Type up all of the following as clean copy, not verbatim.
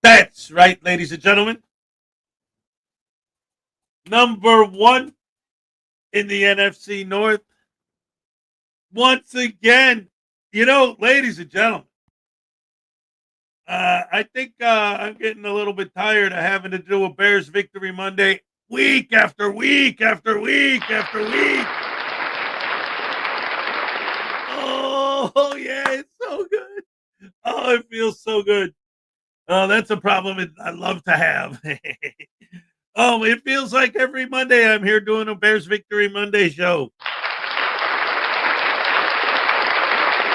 That's right, ladies and gentlemen. Number one in the NFC North. Once again, ladies and gentlemen, I think I'm getting a little bit tired of having to do a Bears Victory Monday week after week after week after week. Oh, yeah, it's so good. Oh, it feels so good. Oh, that's a problem I love to have. Oh, it feels like every Monday I'm here doing a Bears Victory Monday show.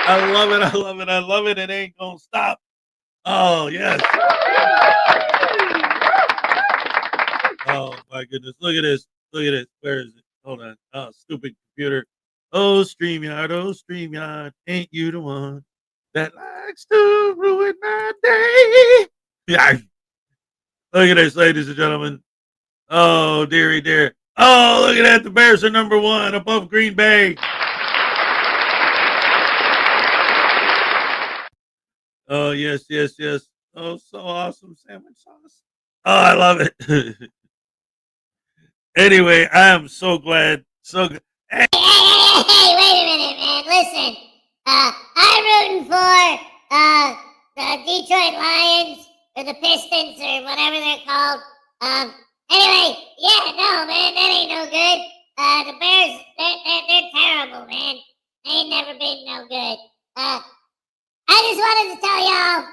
I love it. I love it. I love it. It ain't going to stop. Oh, yes. Oh, my goodness. Look at this. Look at this. Where is it? Hold on. Oh, stupid computer. Oh, StreamYard, ain't you the one that likes to ruin my day? Yeah. Look at this, ladies and gentlemen. Oh, dearie dear. Oh, look at that. The Bears are number one above Green Bay. Oh, yes, yes, yes. Oh, so awesome. Sandwich sauce. Oh, I love it. Anyway, I am so glad. So good. Hey, wait a minute, man. Listen, I'm rooting for the Detroit Lions or the Pistons or whatever they're called. Anyway, yeah, no, man, that ain't no good. The Bears, they're terrible, man. They ain't never been no good. I just wanted to tell y'all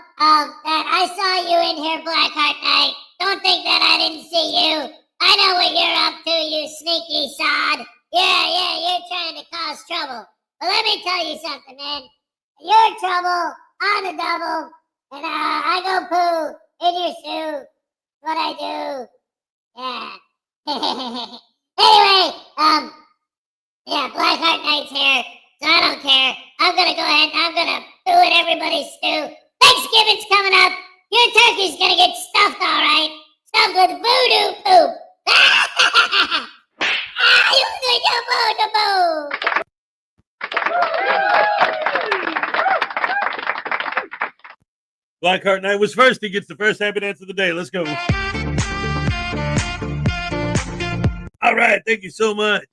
that I saw you in here, Blackheart Knight. Don't think that I didn't see you. I know what you're up to, you sneaky sod. Yeah, you're trying to cause trouble. But let me tell you something, man. You're trouble on the double, and I go poo in your shoe. What I do. Yeah. Anyway, yeah, Blackheart Knight's here, so I don't care. I'm gonna go ahead and I'm gonna poo in everybody's stew. Thanksgiving's coming up. Your turkey's gonna get stuffed, all right. Stuffed with voodoo poop. Blackheart Knight was first. He gets the first happy dance of the day. Let's go. All right. Thank you so much.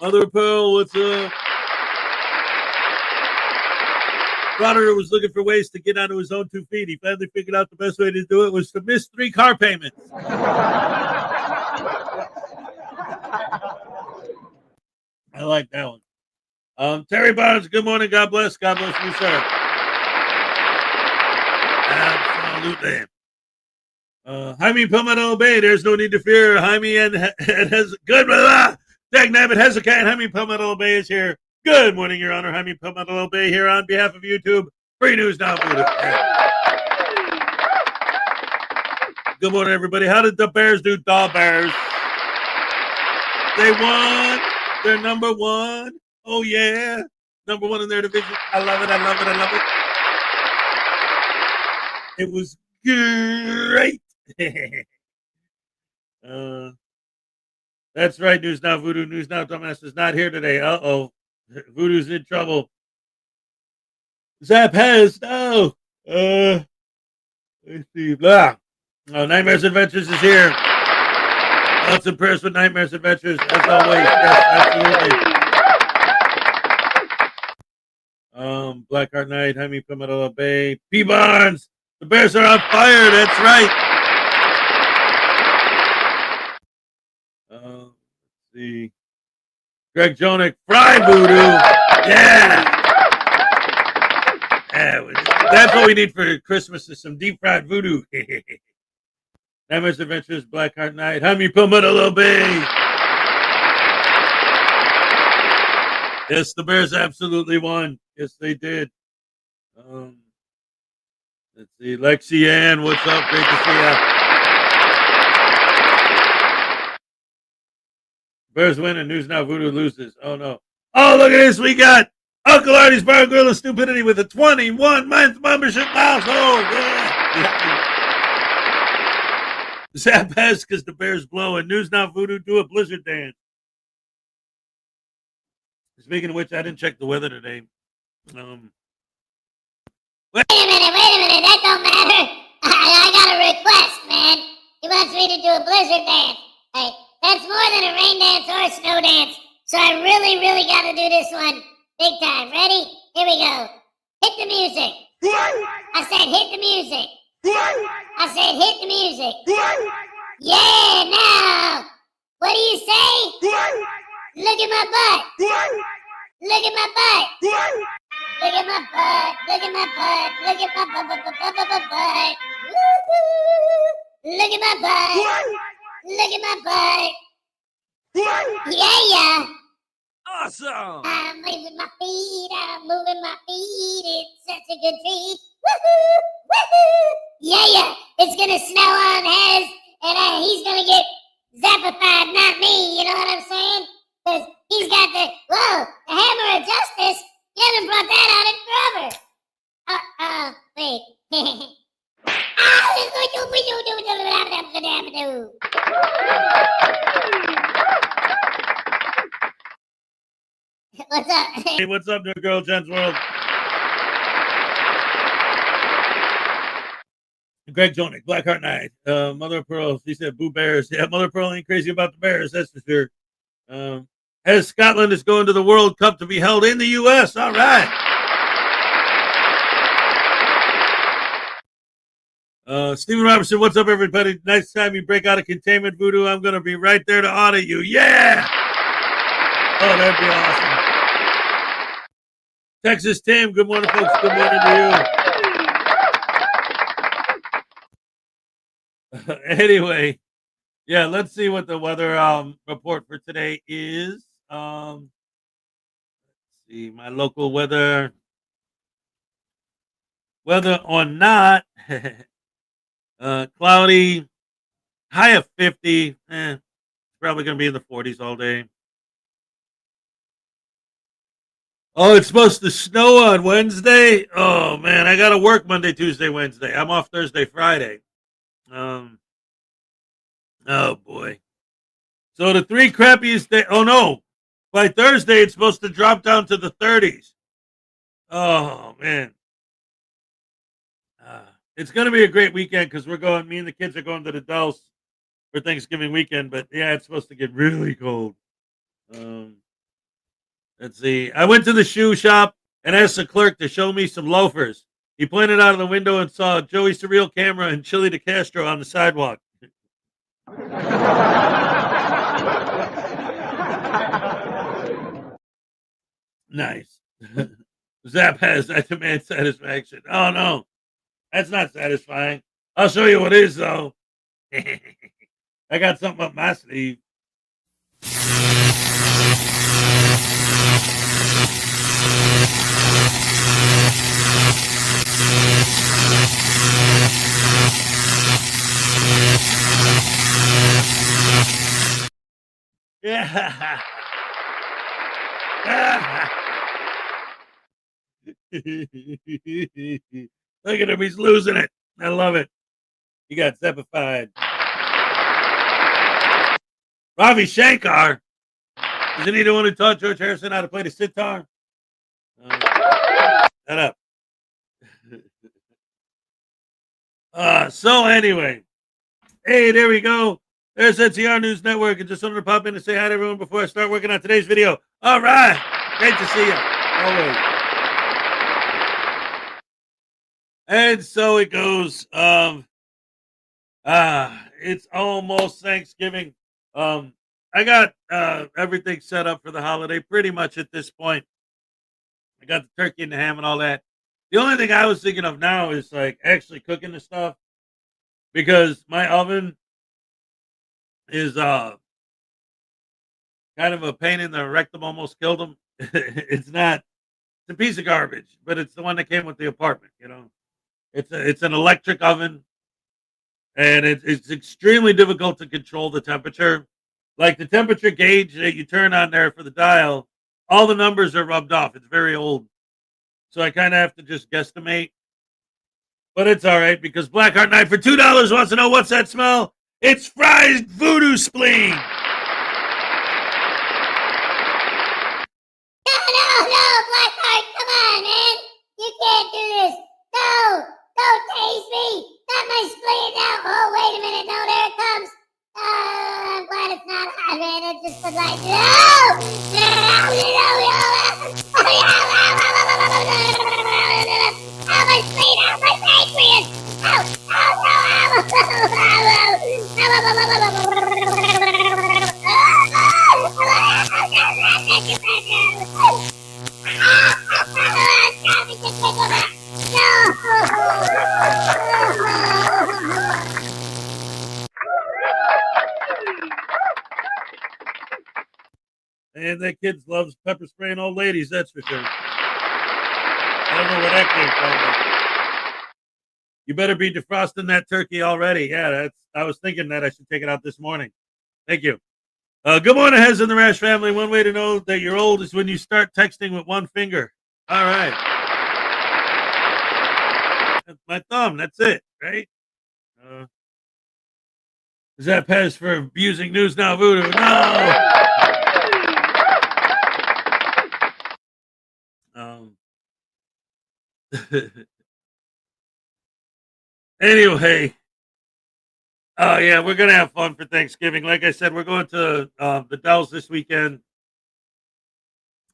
Mother Pearl, what's up? Frauditor was looking for ways to get onto his own 2 feet. He finally figured out the best way to do it was to miss 3 car payments. I like that one. Terry Barnes, good morning. God bless. God bless you, sir. Absolutely. Jaime Palmetto Bay, there's no need to fear. Jaime and has good. Dag nabbit, Hezekiah and Jaime Palmetto Bay is here. Good morning, Your Honor. Jaime Palmetto Bay here on behalf of YouTube. Free news now. Good morning, everybody. How did the Bears do? The Bears. They won. They're number one. Oh, yeah. Number one in their division. I love it. I love it. I love it. It was great. That's right, News Now Voodoo. News Now Dumbass is not here today. Uh-oh. Voodoo's in trouble. Zap has no. Let's see. Blah. Oh, Nightmares Adventures is here. Thoughts and prayers with Nightmares Adventures, as always. Yes, absolutely. Blackheart Knight, Jaime Palmetto Bay, P. Barnes. The Bears are on fire. That's right. Let's see. Greg Jonick, Fry Voodoo. Yeah. That's what we need for Christmas is some deep fried voodoo. Nightmares Adventures, Blackheart Knight, Jaime Palmetto Bay. Yes, the Bears absolutely won. Yes, they did. Let's see. Lexi Ann, what's up? Great to see ya. Bears win and News Now Voodoo loses. Oh, no. Oh, look at this. We got Uncle Artie's Bar and Grill of Stupidity with a 21-month membership milestone. Yeah. Zap has because the Bears blow and News Now Voodoo do a blizzard dance. Speaking of which, I didn't check the weather today. Wait a minute. That don't matter. I got a request, man. He wants me to do a blizzard dance. Hey, that's more than a rain dance or a snow dance. So I really got to do this one big time. Ready? Here we go. Hit the music. I said hit the music. I said hit the music. Yeah, now. What do you say? Look at my butt. Look at my butt. Look at my butt. Look at my butt. Look at my butt. Look at my butt. Look at my butt. Yeah. Awesome. I'm moving my feet. It's such a good treat. Woohoo. Yeah. It's gonna snow on Hez, and he's gonna get zappified, not me. You know what I'm saying? Because he's got the hammer of justice. You haven't brought that out in forever. Wait. What's up? Hey, what's up, New Girl Jen's World? Greg Jonick, Blackheart Knight, Mother of Pearl. He said, "Boo Bears." Yeah, Mother of Pearl ain't crazy about the Bears. That's for sure. As Scotland is going to the World Cup to be held in the U.S. All right. Stephen Robertson, what's up, everybody? Next time you break out of containment voodoo, I'm going to be right there to audit you. Yeah. Oh, that'd be awesome. Texas Tim, good morning, folks. Good morning to you. Anyway, yeah, let's see what the weather report for today is. Let's see, my local weather or not. Cloudy, high of 50. It's probably going to be in the 40s all day. Oh, it's supposed to snow on Wednesday. Oh man, I got to work Monday, Tuesday, Wednesday. I'm off Thursday, Friday. Oh boy. So the three crappiest days. Oh no, by Thursday it's supposed to drop down to the 30s. Oh man. It's going to be a great weekend because me and the kids are going to the Dells for Thanksgiving weekend. But yeah, it's supposed to get really cold. Let's see. I went to the shoe shop and asked the clerk to show me some loafers. He pointed out of the window and saw Joey Surreal Camera and Chili DeCastro on the sidewalk. Nice. Zap has I demand satisfaction. Oh no. That's not satisfying. I'll show you what is, though. I got something up my sleeve. Yeah. Look at him. He's losing it. I love it. He got zeppified. Ravi Shankar. Isn't he the one who taught George Harrison how to play the sitar? Shut up. So anyway. Hey, there we go. There's NCR News Network. And just wanted to pop in and say hi to everyone before I start working on today's video. All right. Great to see you. Always. And so it goes. It's almost Thanksgiving. I got everything set up for the holiday pretty much at this point. I got the turkey and the ham and all that. The only thing I was thinking of now is like actually cooking the stuff because my oven is kind of a pain in the rectum, almost killed him. It's a piece of garbage, but it's the one that came with the apartment, you know. It's an electric oven and it's extremely difficult to control the temperature. Like the temperature gauge that you turn on there for the dial, all the numbers are rubbed off. It's very old. So I kind of have to just guesstimate. But it's all right because Blackheart Knight for $2 wants to know what's that smell? It's fried voodoo spleen. No, Blackheart, come on, man. You can't do this. No, don't taste me. Not my spleen now. Oh, wait a minute. No, there it comes. I'm glad it's not hot, man. It just was like, no! Oh, my spleen, oh, my pancreas! And that kid loves pepper spraying old ladies, that's for sure. I don't know where that came from, but you better be defrosting that turkey already. Yeah, I was thinking that I should take it out this morning. Thank you. Good morning, Hez and the Rash family. One way to know that you're old is when you start texting with one finger. All right. That's my thumb. That's it, right? Is that pass for abusing News Now Voodoo? No. Anyway, yeah, we're gonna have fun for Thanksgiving. Like I said, we're going to the Dells this weekend,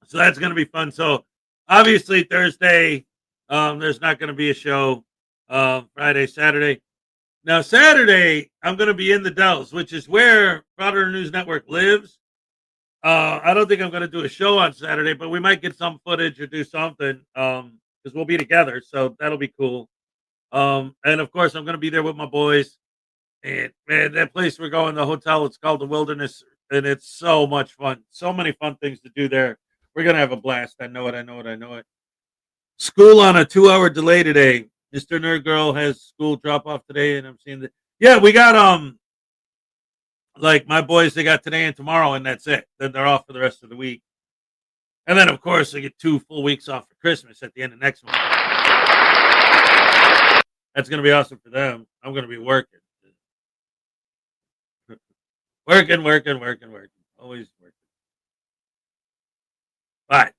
so that's gonna be fun. So obviously Thursday, there's not gonna be a show. Friday, Saturday. Now Saturday, I'm gonna be in the Dells, which is where Frauditor News Network lives. I don't think I'm gonna do a show on Saturday, but we might get some footage or do something because we'll be together, so that'll be cool. And of course, I'm going to be there with my boys. And man, that place we're going, the hotel, it's called the Wilderness, and it's so much fun. So many fun things to do there. We're going to have a blast. I know it. School on a 2-hour delay today. Mr. Nerd Girl has school drop off today, and I'm seeing that. Yeah, we got like my boys, they got today and tomorrow, and that's it. Then they're off for the rest of the week. And then of course they get 2 full weeks off for Christmas at the end of next month. That's going to be awesome for them. I'm going to be working. Working. Always working. All right.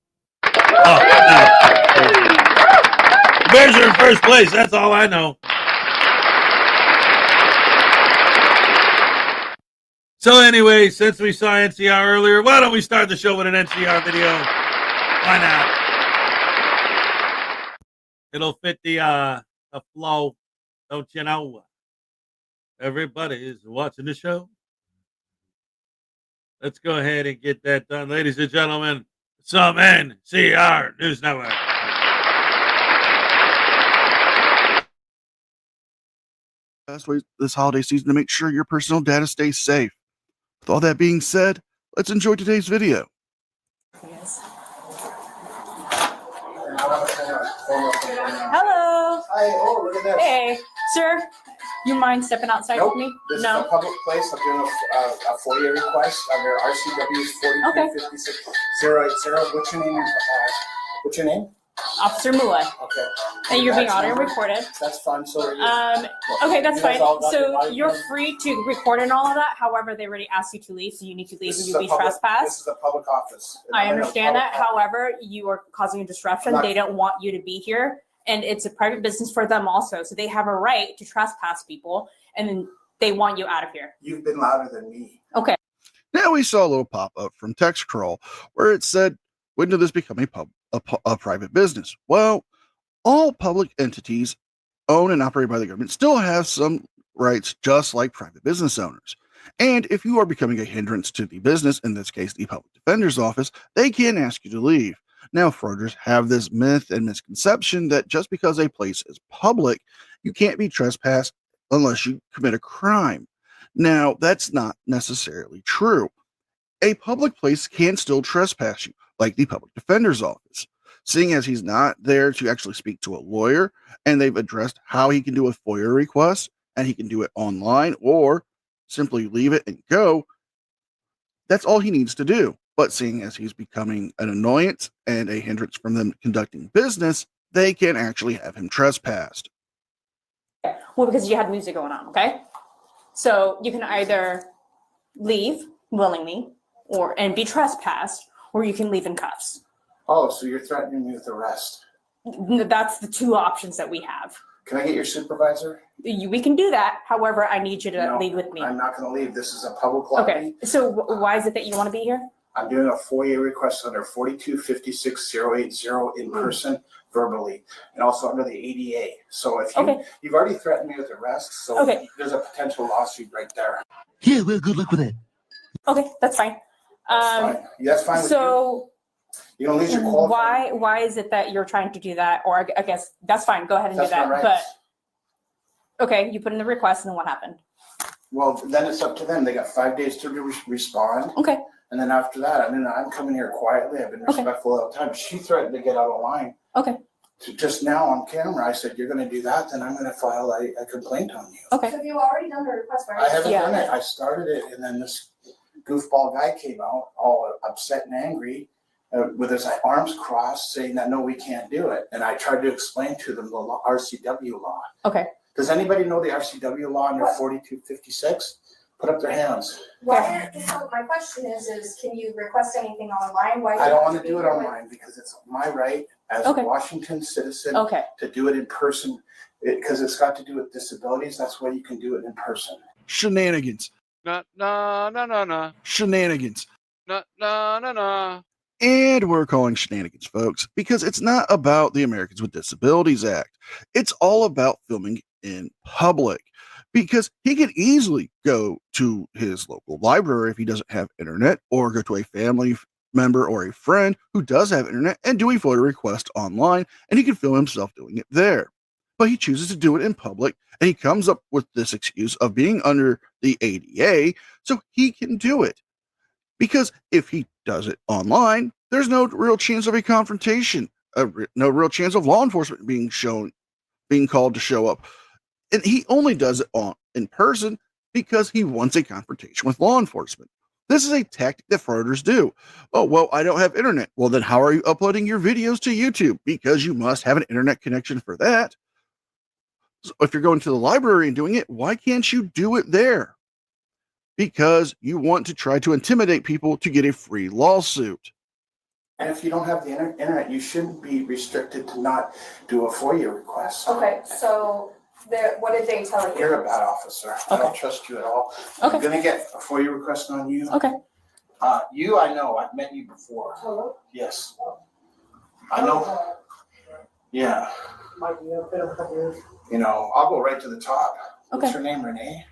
The Bears are in first place. That's all I know. So anyway, since we saw NCR earlier, why don't we start the show with an NCR video? Why not? It'll fit the flow, don't you know? Everybody is watching the show. Let's go ahead and get that done, ladies and gentlemen. Some NCR News Network. best way this holiday season to make sure your personal data stays safe. With all that being said, let's enjoy today's video. Yes. Hello. Hi, oh, look at this. Hey, sir. You mind stepping outside Nope, with me? this No. is a public place. I'm doing a FOIA request under RCW's 4256-080. What's your name? Officer Mua. Okay. And you're being That's audio number? recorded. That's fun. So are you. Okay, that's You guys fine. all got your So license? you're free to record and all of that. However, they already asked you to leave, so you need to leave This and is you'll a be public- trespassed. This is a public office. and I I'm in a understand public that. office. However, you are causing a disruption. Not- They don't want you to be here. And it's a private business for them also. So they have a right to trespass people. And then they want you out of here. You've been louder than me. Okay. Now we saw a little pop-up from TextCrawl where it said, when did this become a private business? Well, all public entities owned and operated by the government still have some rights just like private business owners. And if you are becoming a hindrance to the business, in this case, the public defender's office, they can ask you to leave. Now, frauditors have this myth and misconception that just because a place is public, you can't be trespassed unless you commit a crime. Now, that's not necessarily true. A public place can still trespass you, like the public defender's office. Seeing as he's not there to actually speak to a lawyer, and they've addressed how he can do a FOIA request, and he can do it online or simply leave it and go, that's all he needs to do. But seeing as he's becoming an annoyance and a hindrance from them conducting business, they can actually have him trespassed. Well, because you had music going on, okay? So you can either leave willingly and be trespassed, or you can leave in cuffs. Oh, so you're threatening me with arrest. That's the two options that we have. Can I get your supervisor? We can do that. However, I need you to No, leave with me. I'm not going to leave. This is a public lobby. Okay. So why is it that you want to be here? I'm doing a FOIA request under 4256-080 in person, verbally, and also under the ADA. So if you've already threatened me with arrest, so there's a potential lawsuit right there. Yeah, well, good luck with it. Okay, that's fine. That's fine. Yeah, that's fine with So you don't lose your qualified. why is it that you're trying to do that? Or I guess that's fine. Go ahead and That's do that. my rights. But okay, you put in the request, and then what happened? Well, then it's up to them. They got 5 days to respond. Okay. And then after that, I'm coming here quietly. I've been respectful all the time. She threatened to get out of line. Okay. Just now on camera, I said, you're going to do that, then I'm going to file a complaint on you. Okay. So have you already done the request, right? I haven't Yeah. done it. I started it, and then this goofball guy came out all upset and angry with his arms crossed saying that, no, we can't do it. And I tried to explain to them the RCW law. Okay. Does anybody know the RCW law under 4256? Put up their hands. Why, so my question is can you request anything online? Why I don't want to do it online because it's my right as a Okay. Washington citizen Okay. to do it in person because it's got to do with disabilities. That's why you can do it in person. Shenanigans. No. Shenanigans. No. And we're calling shenanigans, folks, because it's not about the Americans with Disabilities Act. It's all about filming in public. Because he could easily go to his local library if he doesn't have internet, or go to a family member or a friend who does have internet and do a FOIA request online, and he can film himself doing it there. But he chooses to do it in public, and he comes up with this excuse of being under the ADA so he can do it. Because if he does it online, there's no real chance of a confrontation, no real chance of law enforcement being called to show up. And he only does it in person because he wants a confrontation with law enforcement. This is a tactic that frauditors do. Oh, well, I don't have internet. Well, then how are you uploading your videos to YouTube? Because you must have an internet connection for that. So if you're going to the library and doing it, why can't you do it there? Because you want to try to intimidate people to get a free lawsuit. And if you don't have the internet, you shouldn't be restricted to not do a FOIA request. Okay, so what did they tell you? You're a bad officer. I don't trust you at all. Okay. I'm gonna get a FOIA request on you. Okay. You, I know. I've met you before. Hello? Yes. I know. Yeah. You know, I'll go right to the top. What's Okay. her name, Renee?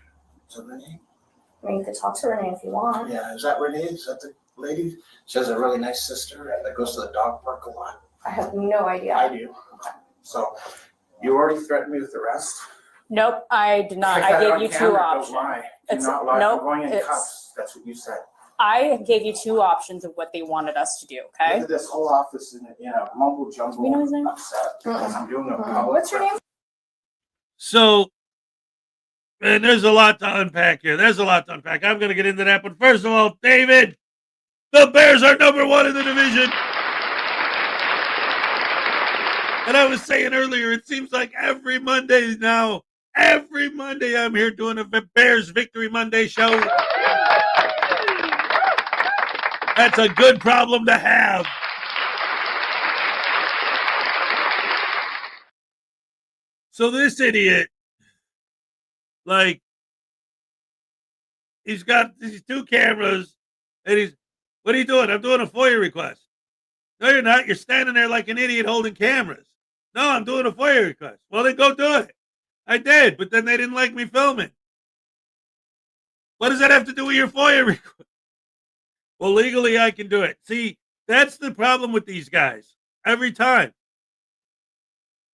Is it Renee? I mean, you could talk to Renee if you want. Yeah, is that Renee? Is that the lady? She has a really nice sister that goes to the dog park a lot. I have no idea. I do. So, you already threatened me with arrest. Nope, I did not. Check that I on gave you two camera, don't options. lie. Do It's- not lie. nope, I'm going in it's- cuffs. That's what you said. I gave you two options of what they wanted us to do, okay? Look at this whole office in a mumble jumble. We know his name? Upset because I'm doing a Uh-uh. public. What's your name? So, man, there's a lot to unpack here. There's a lot to unpack. I'm going to get into that. But first of all, David, the Bears are #1 in the division. And I was saying earlier, it seems like every Monday now, every Monday I'm here doing a Bears Victory Monday show. That's a good problem to have. So this idiot, like, he's got these two cameras, and what are you doing? I'm doing a FOIA request. No, you're not. You're standing there like an idiot holding cameras. No, I'm doing a FOIA request. Well, then go do it. I did, but then they didn't like me filming. What does that have to do with your FOIA request? Well, legally, I can do it. See, that's the problem with these guys. Every time.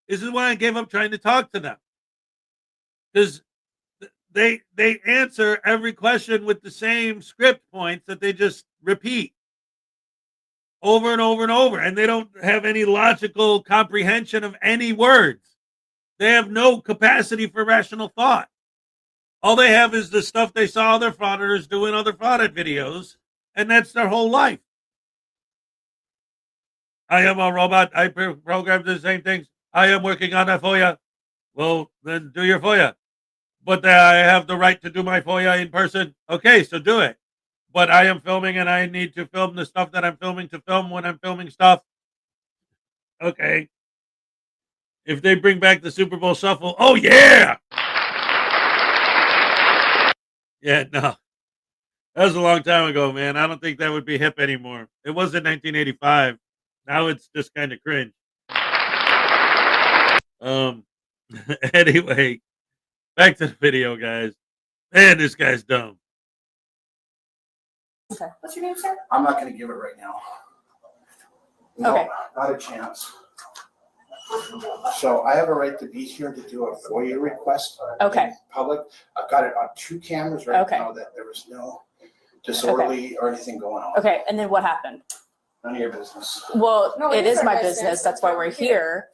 This is why I gave up trying to talk to them. Because they answer every question with the same script points that they just repeat over and over and over. And they don't have any logical comprehension of any words. They have no capacity for rational thought. All they have is the stuff they saw other frauditors do in other fraudit videos. And that's their whole life. I am a robot. I program the same things. I am working on a FOIA. Well, then do your FOIA. But I have the right to do my FOIA in person. Okay, so do it. But I am filming and I need to film the stuff that I'm filming to film when I'm filming stuff. Okay. If they bring back the Super Bowl Shuffle, oh yeah! Yeah, no. That was a long time ago, man. I don't think that would be hip anymore. It was in 1985. Now it's just kind of cringe. Anyway, back to the video, guys. Man, this guy's dumb. Okay. What's your name, sir? I'm not going to give it right now. No, Okay. not a chance. So I have a right to be here to do a FOIA request. Okay. In public. I've got it on 2 cameras right Okay. now that there was no disorderly or anything going on. Okay, and then what happened? None of your business. Well, No, it is our my business. That's why we're here.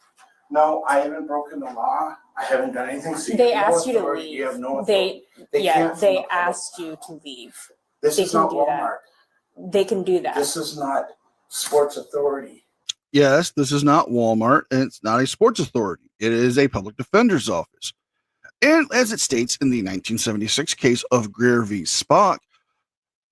No, I haven't broken the law. I haven't done anything. So They have no asked you to authority. leave. You have no authority. They can't they film the asked you to leave. This they is can not do that. Walmart. They can do that. This is not Sports Authority. Yes, this is not Walmart, and it's not a sports authority. It is a public defender's office. And as it states in the 1976 case of Greer v. Spock,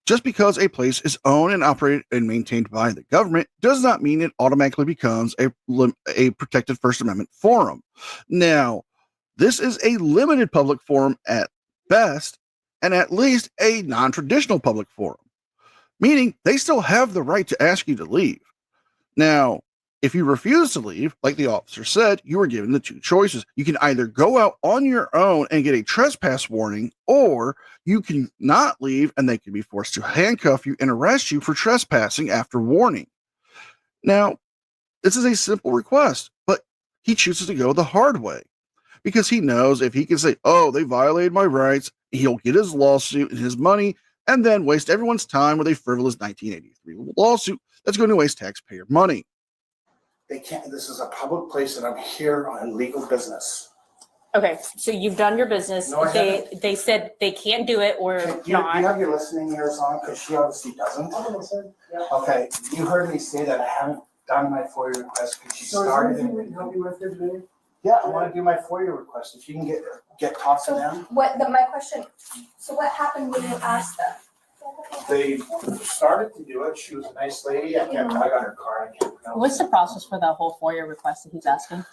just because a place is owned and operated and maintained by the government does not mean it automatically becomes a protected First Amendment forum. Now, this is a limited public forum at best, and at least a non-traditional public forum, meaning they still have the right to ask you to leave. Now, if you refuse to leave, like the officer said, you are given the 2 choices. You can either go out on your own and get a trespass warning, or you can not leave and they can be forced to handcuff you and arrest you for trespassing after warning. Now, this is a simple request, but he chooses to go the hard way because he knows if he can say, oh, they violated my rights, he'll get his lawsuit and his money and then waste everyone's time with a frivolous 1983 lawsuit that's going to waste taxpayer money. They can't. This is a public place, and I'm here on legal business. Okay, so you've done your business. No, I They said they can't do it or Do you not. have your listening ears on? Because she obviously doesn't. Okay, you heard me say that I haven't done my FOIA request because she started. Help you with it today? Yeah, I want to do my FOIA request. If you can get talk to So them. my question, so what happened when you asked them? They started to do it. She was a nice lady. I got her card. I can't pronounce What's it. the process for the whole FOIA request that he's asking?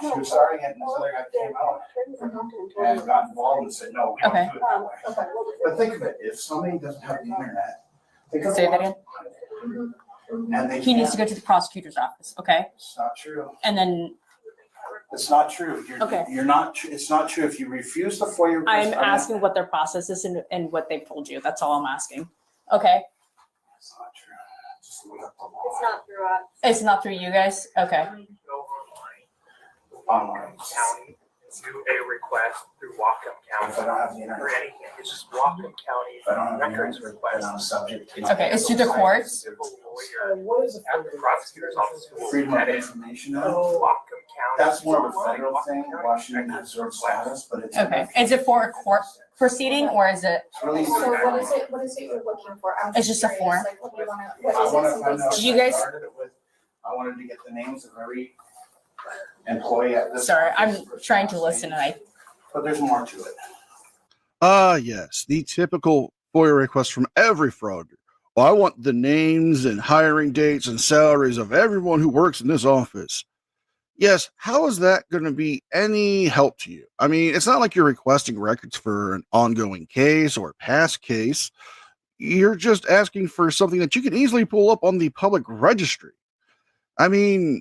She was starting it, and this other guy came out and got involved and said, no, we don't Okay. do it that way. But think of it, if somebody doesn't have the internet, think of Say that again? and they He needs to can't. go to the prosecutor's office, okay? It's not true. And then It's not true. Okay. You're not, it's not true. If you refuse the FOIA request. I'm asking what their process is and what they've told you. That's all I'm asking. Okay, It's not true. Just look up the law. It's not through us. it's not through you guys? Okay. Online. do a request through Whatcom County If I don't have the or internet, anything, it's just Whatcom County if I don't have the records internet, request. then I'm subject to. Okay, it's through the courts? The lawyer at the prosecutor's office will Freedom of edit Information the Act. Whatcom County. That's more of a federal thing, Washington has zero status, but it's. Okay, is it for a court proceeding or is it? It's really. So what is it you're looking for? I'm It's just a curious, form. Like, what do you wanna, I what wanna is it? find out. Did you if I guys- started it with- I wanted to get the names of every employee at this. Sorry, I'm office. trying to listen and I, But there's more to it. Yes, the typical FOIA request from every frauditor. Well, I want the names and hiring dates and salaries of everyone who works in this office. Yes, how is that going to be any help to you? I mean, it's not like you're requesting records for an ongoing case or a past case. You're just asking for something that you can easily pull up on the public registry. I mean,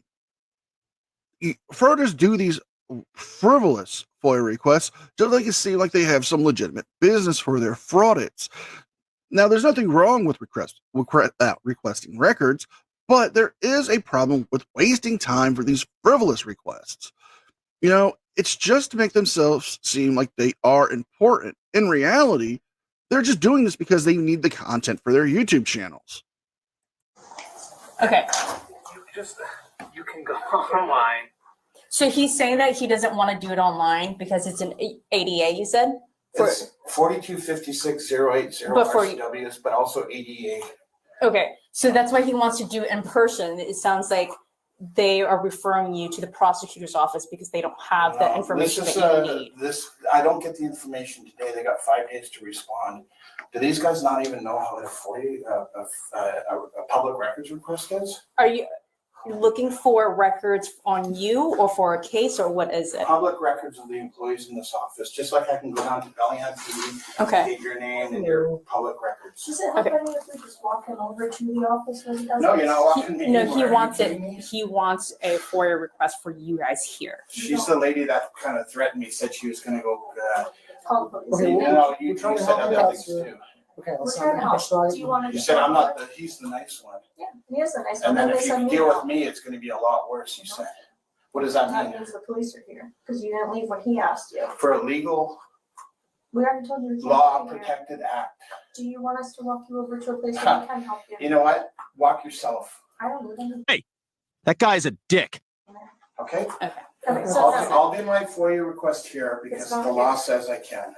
frauditors do these frivolous FOIA requests so they can seem like they have some legitimate business for their fraudits. Now, there's nothing wrong with requesting records, but there is a problem with wasting time for these frivolous requests. You know, it's just to make themselves seem like they are important. In reality, they're just doing this because they need the content for their YouTube channels. okay. You can go online. So he's saying that he doesn't want to do it online because it's an ADA, you said? For- It's 4256-080 But for- RCWs, but also ADA. Okay, so that's why he wants to do it in person. It sounds like they are referring you to the prosecutor's office because they don't have the No, information this that is, you need. I don't get the information today. They got 5 days to respond. Do these guys not even know how to FOIA, a public records request is? Are you looking for records on you or for a case or what is it? Public records of the employees in this office, just like I can go down to Bellingham TV, Okay, get your name and your public records. Does it help any if we just walk him over to the office when he does No, it? you're not walking me no, anywhere. he Are you wants kidding it, me? he wants a FOIA request for you guys here. She's the lady that kind of threatened me, said she was gonna go, Call the police. Okay, you well, know, you we're trying to said help you other out, things sir. too. Okay, We're let's trying to not help. push right. Do you wanna You just? said I'm call not, he's the nice one. Yeah, he is a nice one. And then they if you send me deal out. with me, it's gonna be a lot worse, you said. What does that That mean? means the police are here, because you didn't leave when he asked you. For a legal, We already told you. we can't law be here. protected act. Do you want us to walk you over to a place where we can help you? You know what? Walk yourself, I don't live in. That guy's a dick. okay? Okay, so that's I'll do my FOIA request here because It's not the law says I can.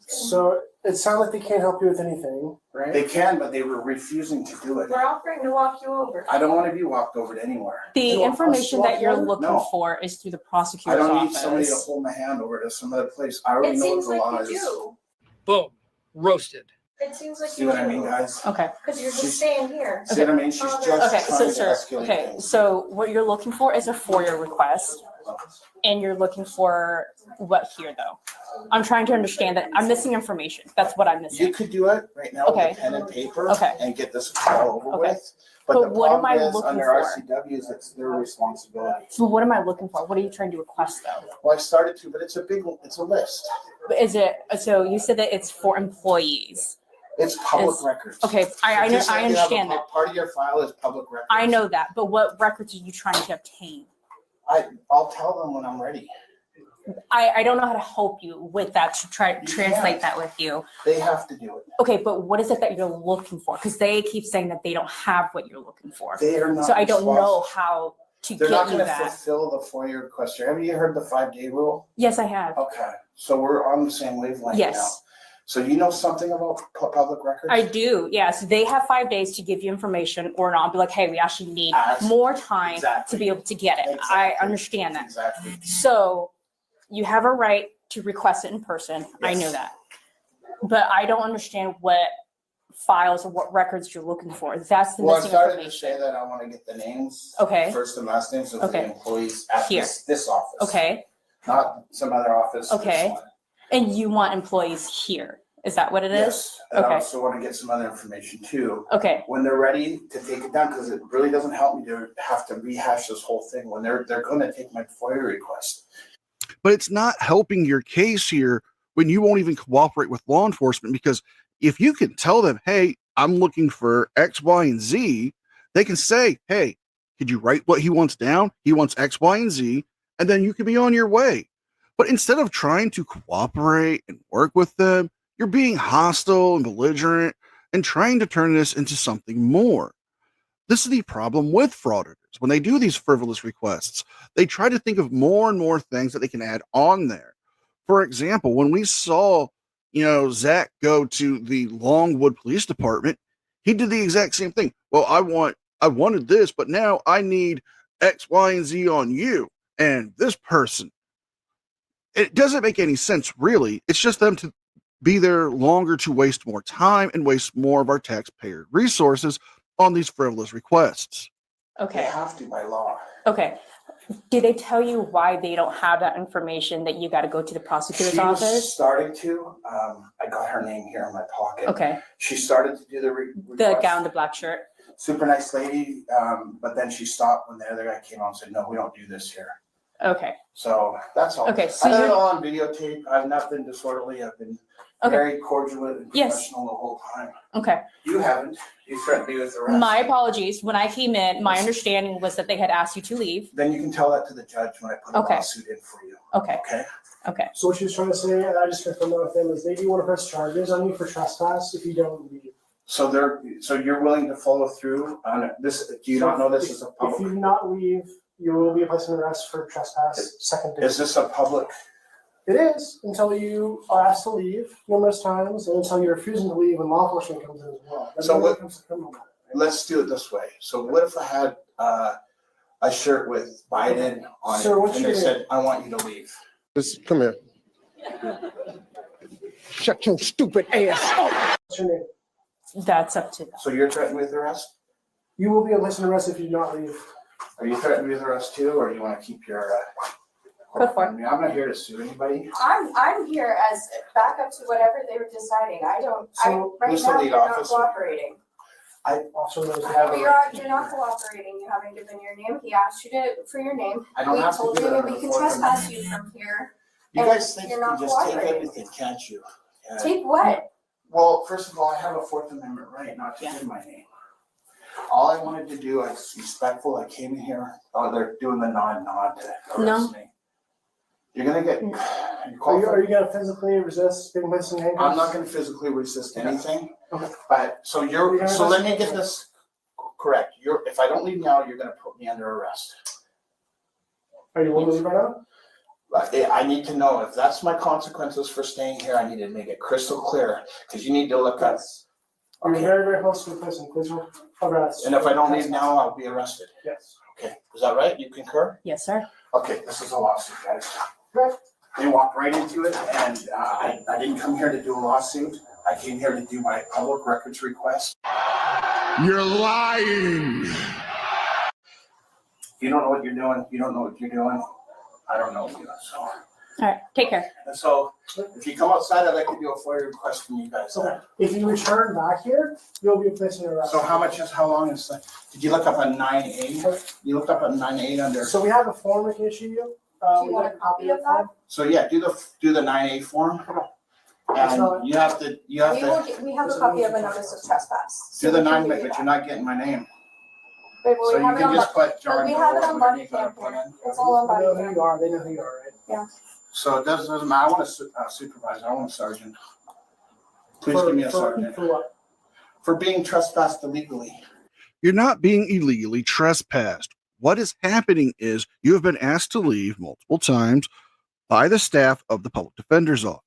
So it sounds like they can't help you with anything, right? They can, but they were refusing to do it. We're offering to walk you over. I don't wanna be walked over to anywhere. The You want us information to that walk you're over? looking No. for is through the I prosecutor's don't need somebody to office. hold my hand over to some other place. I already It know what seems the law like you is. do. Boom. Roasted. It seems like See you what I mean, do. guys? Okay, Because you're She's- just staying here. See what I mean? She's just okay, trying so to sir, escalate okay, things. so what you're looking for is a FOIA request and you're looking for what here though? I'm trying to understand that. I'm missing information. That's what I'm You missing. could do it right now with Okay. a pen and paper Okay. and get this all over Okay. with. But the But what am problem I is, looking under for? RCWs, it's their responsibility. So what am I looking for? What are you trying to request though? Well, I started to, but it's a list. Is it, so you said that it's for employees. It's public It's- records. Okay, I Just like you have a understand that. Part of your file is public records. I know that, but what records are you trying to obtain? I'll tell them when I'm ready. I don't know how to help you with that, to try to You translate can't. that with you. They have to do it. Okay, but what is it that you're looking for? Because they keep saying that they don't have what you're looking for. They are not. So I don't know responsible. how to They're not get you gonna that. fulfill the FOIA request. Have you heard the 5-day rule? Yes, I have. Okay, so we're on the same wavelength now. Yes, So you know something about public records? I do. Yeah, so they have 5 days to give you information or not. Be like, hey, we actually need more time to Exactly. be able to get it. I Exactly. understand that. Exactly. So you have a right to request it in person. I know Yes. that. But I don't understand what files or what records you're looking for. That's the Well, I missing started to say information. that I want to get the names. Okay. First and last names of the Okay. employees at Here. this office. Okay, Not some other office. this Okay. one. and you want employees here. Is that what it is? Yes, and I Okay. also want to get some other information too. Okay, When they're ready to take it down, because it really doesn't help me to have to rehash this whole thing when they're gonna take my FOIA request. But it's not helping your case here when you won't even cooperate with law enforcement, because if you can tell them, hey, I'm looking for X, Y, and Z, they can say, hey, could you write what he wants down? He wants X, Y, and Z, and then you can be on your way. But instead of trying to cooperate and work with them, you're being hostile and belligerent and trying to turn this into something more. This is the problem with frauditors. When they do these frivolous requests, they try to think of more and more things that they can add on there. For example, when we saw, Zach go to the Longwood Police Department, he did the exact same thing. Well, I wanted this, but now I need X, Y, and Z on you and this person. It doesn't make any sense, really. It's just them to be there longer to waste more time and waste more of our taxpayer resources on these frivolous requests. They Okay, have to by law. okay. Did they tell you why they don't have that information, that you got to go to the prosecutor's She was office? starting to. I got her name here in my pocket. Okay, She started to do the the request. gown, the black shirt. Super nice lady, but then she stopped when the other guy came on and said, no, we don't do this here. Okay, So that's all. Okay, so I got it you're- all on videotape. I've not been disorderly. I've been Okay. very cordial and Yes. professional the whole time. okay. You haven't. You threatened me with arrest. My apologies. When I came in, my understanding was that they had asked you to leave. Then you can tell that to the judge when I put a Okay. lawsuit in for you. Okay, Okay? okay. So what she was trying to say, and I just confirmed that with them, is they do want to press charges on you for trespass if you don't leave. So you're willing to follow through on this? Do you not know this is a If you public? do not leave, you will be placed in arrest for trespass second degree. Is this a public? It is until you are asked to leave numerous times and until you're refusing to leave when law enforcement comes in as well. Then So it what- becomes a criminal matter. Let's do it this way. So what if I had a shirt with Biden on Sir, it what's and your they name? said, I want you to leave? Come here. Shut your stupid ass. What's your name? That's up to them. So you're threatened with arrest? You will be placed in arrest if you do not leave. Are you threatened with arrest too, or do you want to keep your? Go for it. I mean, I'm not here to sue anybody. I'm here as backup to whatever they were deciding. So, Right who's the now, lead you're not officer? cooperating. Officer knows I have a- You're not cooperating. You haven't given your name. He asked you for your name. I don't We have to told do you that that under we can the Fourth trespass Amendment. you from here. You and guys think you you're can not just take cooperating. everything, can't you? Yeah. Take what? Well, first of all, I have a Fourth Amendment right not to Yeah. give my name. All I wanted to do, I was respectful. I came in here. Oh, they're doing the nod to arrest me. You're gonna get. Are you gonna physically resist being placed in handcuffs? I'm not gonna physically resist anything. Okay. But so You're gonna so let me resist- get this correct. If I don't leave now, you're gonna put me under arrest. Are you willing to leave right now? But I need to know if that's my consequences for staying here. I need to make it crystal clear because you need to look at. You're Okay. very, very close to the prison. Please arrest. And if I don't leave now, I'll be arrested. Yes. Okay, is that right? You concur? Yes, sir. Okay, this is a lawsuit, guys. They walked right into it, and I didn't come here to do a lawsuit. I came here to do my public records request. You're lying. If you don't know what you're doing, you don't know what you're doing. I don't know what you're doing, so. All right, take care. And so, if you come outside, I'd like to do a FOIA request from you guys. Okay. If you return back here, you'll be placed in arrest. So how long is that? Did you look up a 9A? You looked up a 9A under, So we have a form we can issue you. Do you We want have a copy of form. so yeah, do the 9A form. And you have to, We have a copy of a notice of trespass. do the So we can 9, give but you you're that. not getting my name. Wait, well, So we you have it can on just put John. we have it Doe, on whatever body you gotta cam put here. in. It's all on They know body who cam. you are. They know who you are, right? So it doesn't matter. I want a supervisor. I want a sergeant. Please give me a sergeant. For what? For being trespassed illegally. You're not being illegally trespassed. What is happening is you have been asked to leave multiple times by the staff of the public defender's office.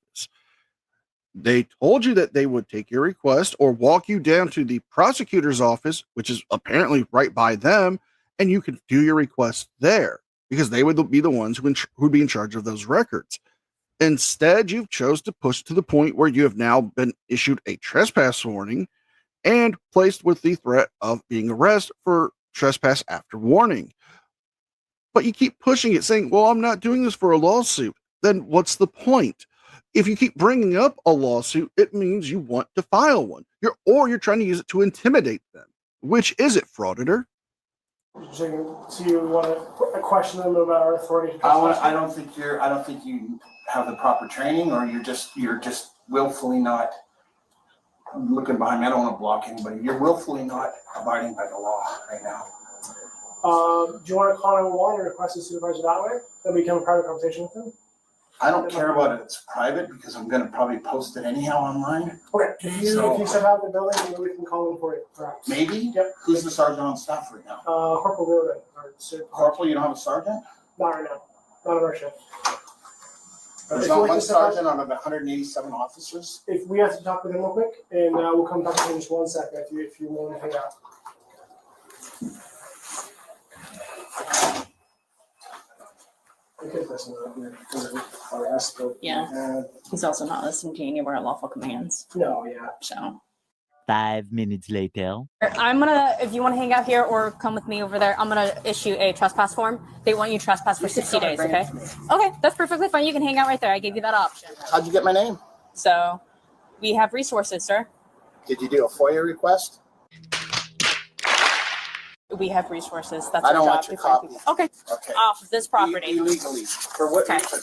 They told you that they would take your request or walk you down to the prosecutor's office, which is apparently right by them, and you can do your request there because they would be the ones who would be in charge of those records. Instead, you've chose to push to the point where you have now been issued a trespass warning and placed with the threat of being arrested for trespass after warning. But you keep pushing it, saying, well, I'm not doing this for a lawsuit. Then what's the point? If you keep bringing up a lawsuit, it means you want to file one. You're trying to use it to intimidate them. Which is it, Frauditor? So you want to question them about our authority? I don't think you have the proper training, or you're just willfully not. I'm looking behind me. I don't want to block anybody. You're willfully not abiding by the law right now. Do you want to call 911 and request a supervisor that way? Then we can have a private conversation with them? I don't care about it. It's private because I'm gonna probably post it anyhow online. Okay, if you step out of the building, then we can call in for you, perhaps. Maybe? Yep. Who's the sergeant on staff right now? Corporal Roden, or Corporal, you don't have a sergeant? Not right now, not on our shift. There's If not you like one to step out- sergeant out of 187 officers? If we have to talk with him real quick, and we'll come back in just 1 second if you want to hang out. Yeah. He's also not listening to any of our lawful commands. No, yeah. So 5 minutes later. I'm gonna, if you want to hang out here or come with me over there, I'm gonna issue a trespass form. They want you to trespass for 60 days, okay? Okay, that's perfectly fine. You can hang out right there. I gave you that option. How'd you get my name? So we have resources, sir. Did you do a FOIA request? We have resources. That's I our don't job. want your to find copy. people. Okay. Okay. Off this property. Illegally. For what Okay. reason?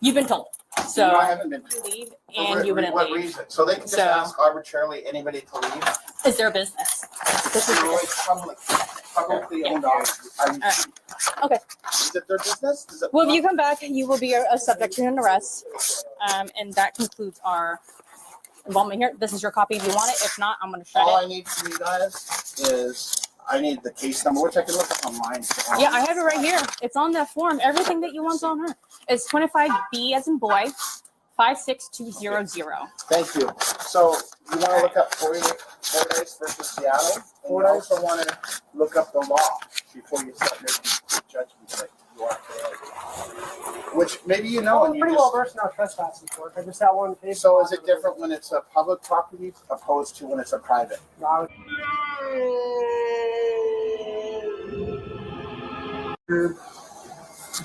You've been told. So No, I haven't been told. leave For and you wouldn't what leave. reason? So they can just So- ask arbitrarily anybody to leave? Is there a business? This is No, it's publicly owned office. Alright. Okay. Is it their business? Is it Well, if you come back, you will be a subject to an arrest. And that concludes our involvement here. This is your copy if you want it. If not, I'm going to shred All it. I need from you guys is I need the case number, which I can look up online. Yeah, I have it right here. It's on that form. Everything that you want's on her. It's 25B as in boy, 56200. Thank you. So you want to look up Fordyce versus Seattle? And you also want to look up the law before you start making judgments like you are today. Which maybe you know. I'm And you pretty just, well versed in our trespassing work. I just had one case. so is it different when it's a public property opposed to when it's a private?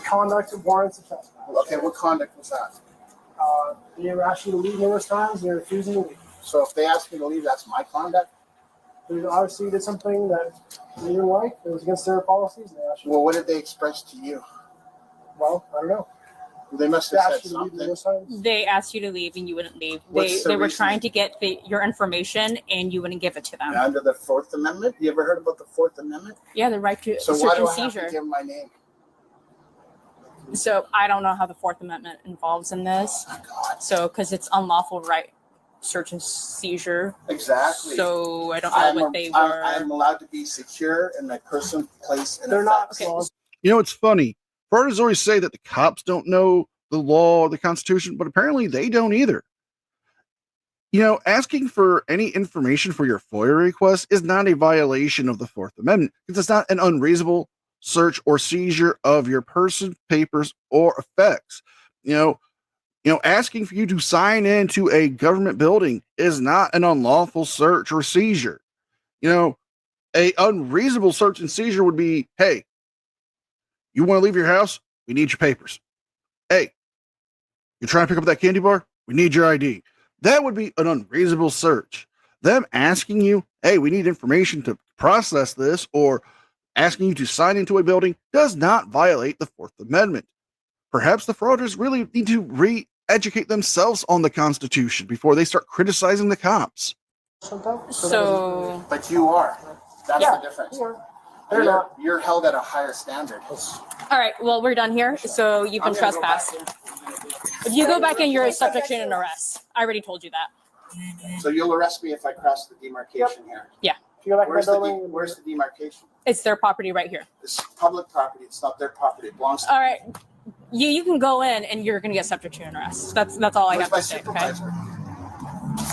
Conduct warrants a trespass. Okay, what conduct was that? They were asking you to leave numerous times, and you're refusing to leave. So if they ask me to leave, that's my conduct? They obviously did something that they didn't like. It was against their policies. And they asked you. Well, what did they express to you? Well, I don't know. They must They have asked said you to leave something. numerous times. They asked you to leave and you wouldn't leave. What's the They were reason? trying to get your information and you wouldn't give it to them. Under the Fourth Amendment? You ever heard about the Fourth Amendment? Yeah, the right to So why search do and I have seizure. to give my name? So I don't know how the Fourth Amendment involves in this. Oh, God. So because it's unlawful right search and seizure. Exactly. So I don't know what they were. I'm allowed to be secure in my person, place, and They're not. effects. Well, You know, it's funny. Frauditors always say that the cops don't know the law or the Constitution, but apparently they don't either. You know, asking for any information for your FOIA request is not a violation of the Fourth Amendment because it's not an unreasonable search or seizure of your person, papers, or effects. You know, asking for you to sign into a government building is not an unlawful search or seizure. You know, a unreasonable search and seizure would be, hey, you want to leave your house? We need your papers. Hey, you're trying to pick up that candy bar? We need your ID. That would be an unreasonable search. Them asking you, hey, we need information to process this, or asking you to sign into a building does not violate the Fourth Amendment. Perhaps the fraudsters really need to re-educate themselves on the Constitution before they start criticizing the cops. So But you are. That's Yeah, the difference. they're not. You're held at a higher standard. all right, well we're done here. So you've been I'm gonna go back trespassed. If you go back in, you're subject to an arrest. I already told you that. So you'll arrest me if I cross the demarcation here. If you go back in the building, Where's the demarcation? It's their property right here. It's public property. It's not their property. It belongs to. All right, you can go in and you're gonna get subject to an arrest. That's all I Where's have my to say. Okay. supervisor?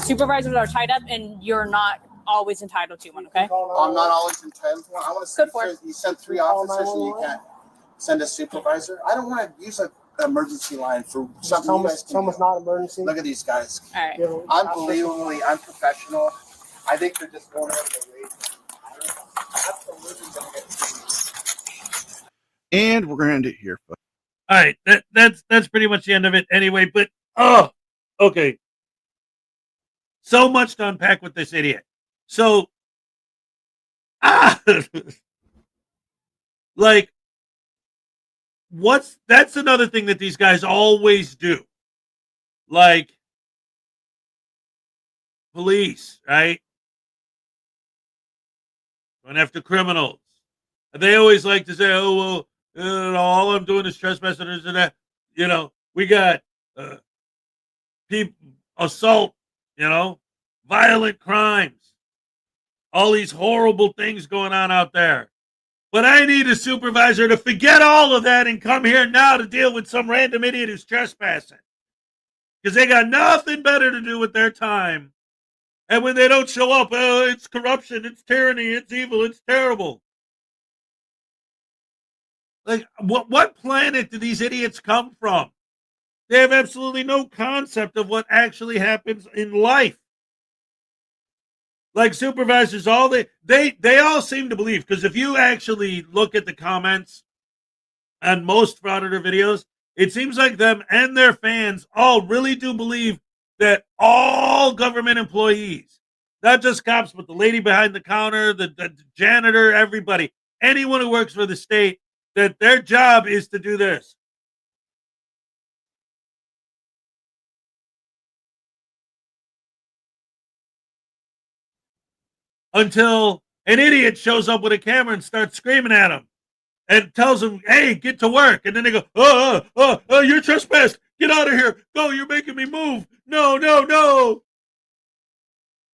Supervisors are tied up, and you're not always entitled to one. Okay. I'm not always entitled to one. I want to Good for it. you sent 3 officers and you can't send a supervisor. I don't want to use an emergency line for something you guys can someone's do. not emergency. Look at these guys. All right. Unbelievably unprofessional. I think they're just going out of their way. Absolutely gonna get And we're going to end it here, folks. All right, that's pretty much the end of it anyway. But okay. So much to unpack with this idiot. So, like, that's another thing that these guys always do. Like, police, right? Going after criminals. And they always like to say, oh, well, all I'm doing is trespassing and that. You know, We got people assault, violent crimes, all these horrible things going on out there. But I need a supervisor to forget all of that and come here now to deal with some random idiot who's trespassing. Because they got nothing better to do with their time. And when they don't show up, oh, it's corruption, it's tyranny, it's evil, it's terrible. Like, what planet do these idiots come from? They have absolutely no concept of what actually happens in life. Like supervisors, they all seem to believe, because if you actually look at the comments on most Frauditor videos, it seems like them and their fans all really do believe that all government employees, not just cops, but the lady behind the counter, the janitor, everybody, anyone who works for the state, that their job is to do this. Until an idiot shows up with a camera and starts screaming at them and tells them, hey, get to work. And then they go, oh, you're trespassed. Get out of here. Go, you're making me move. No.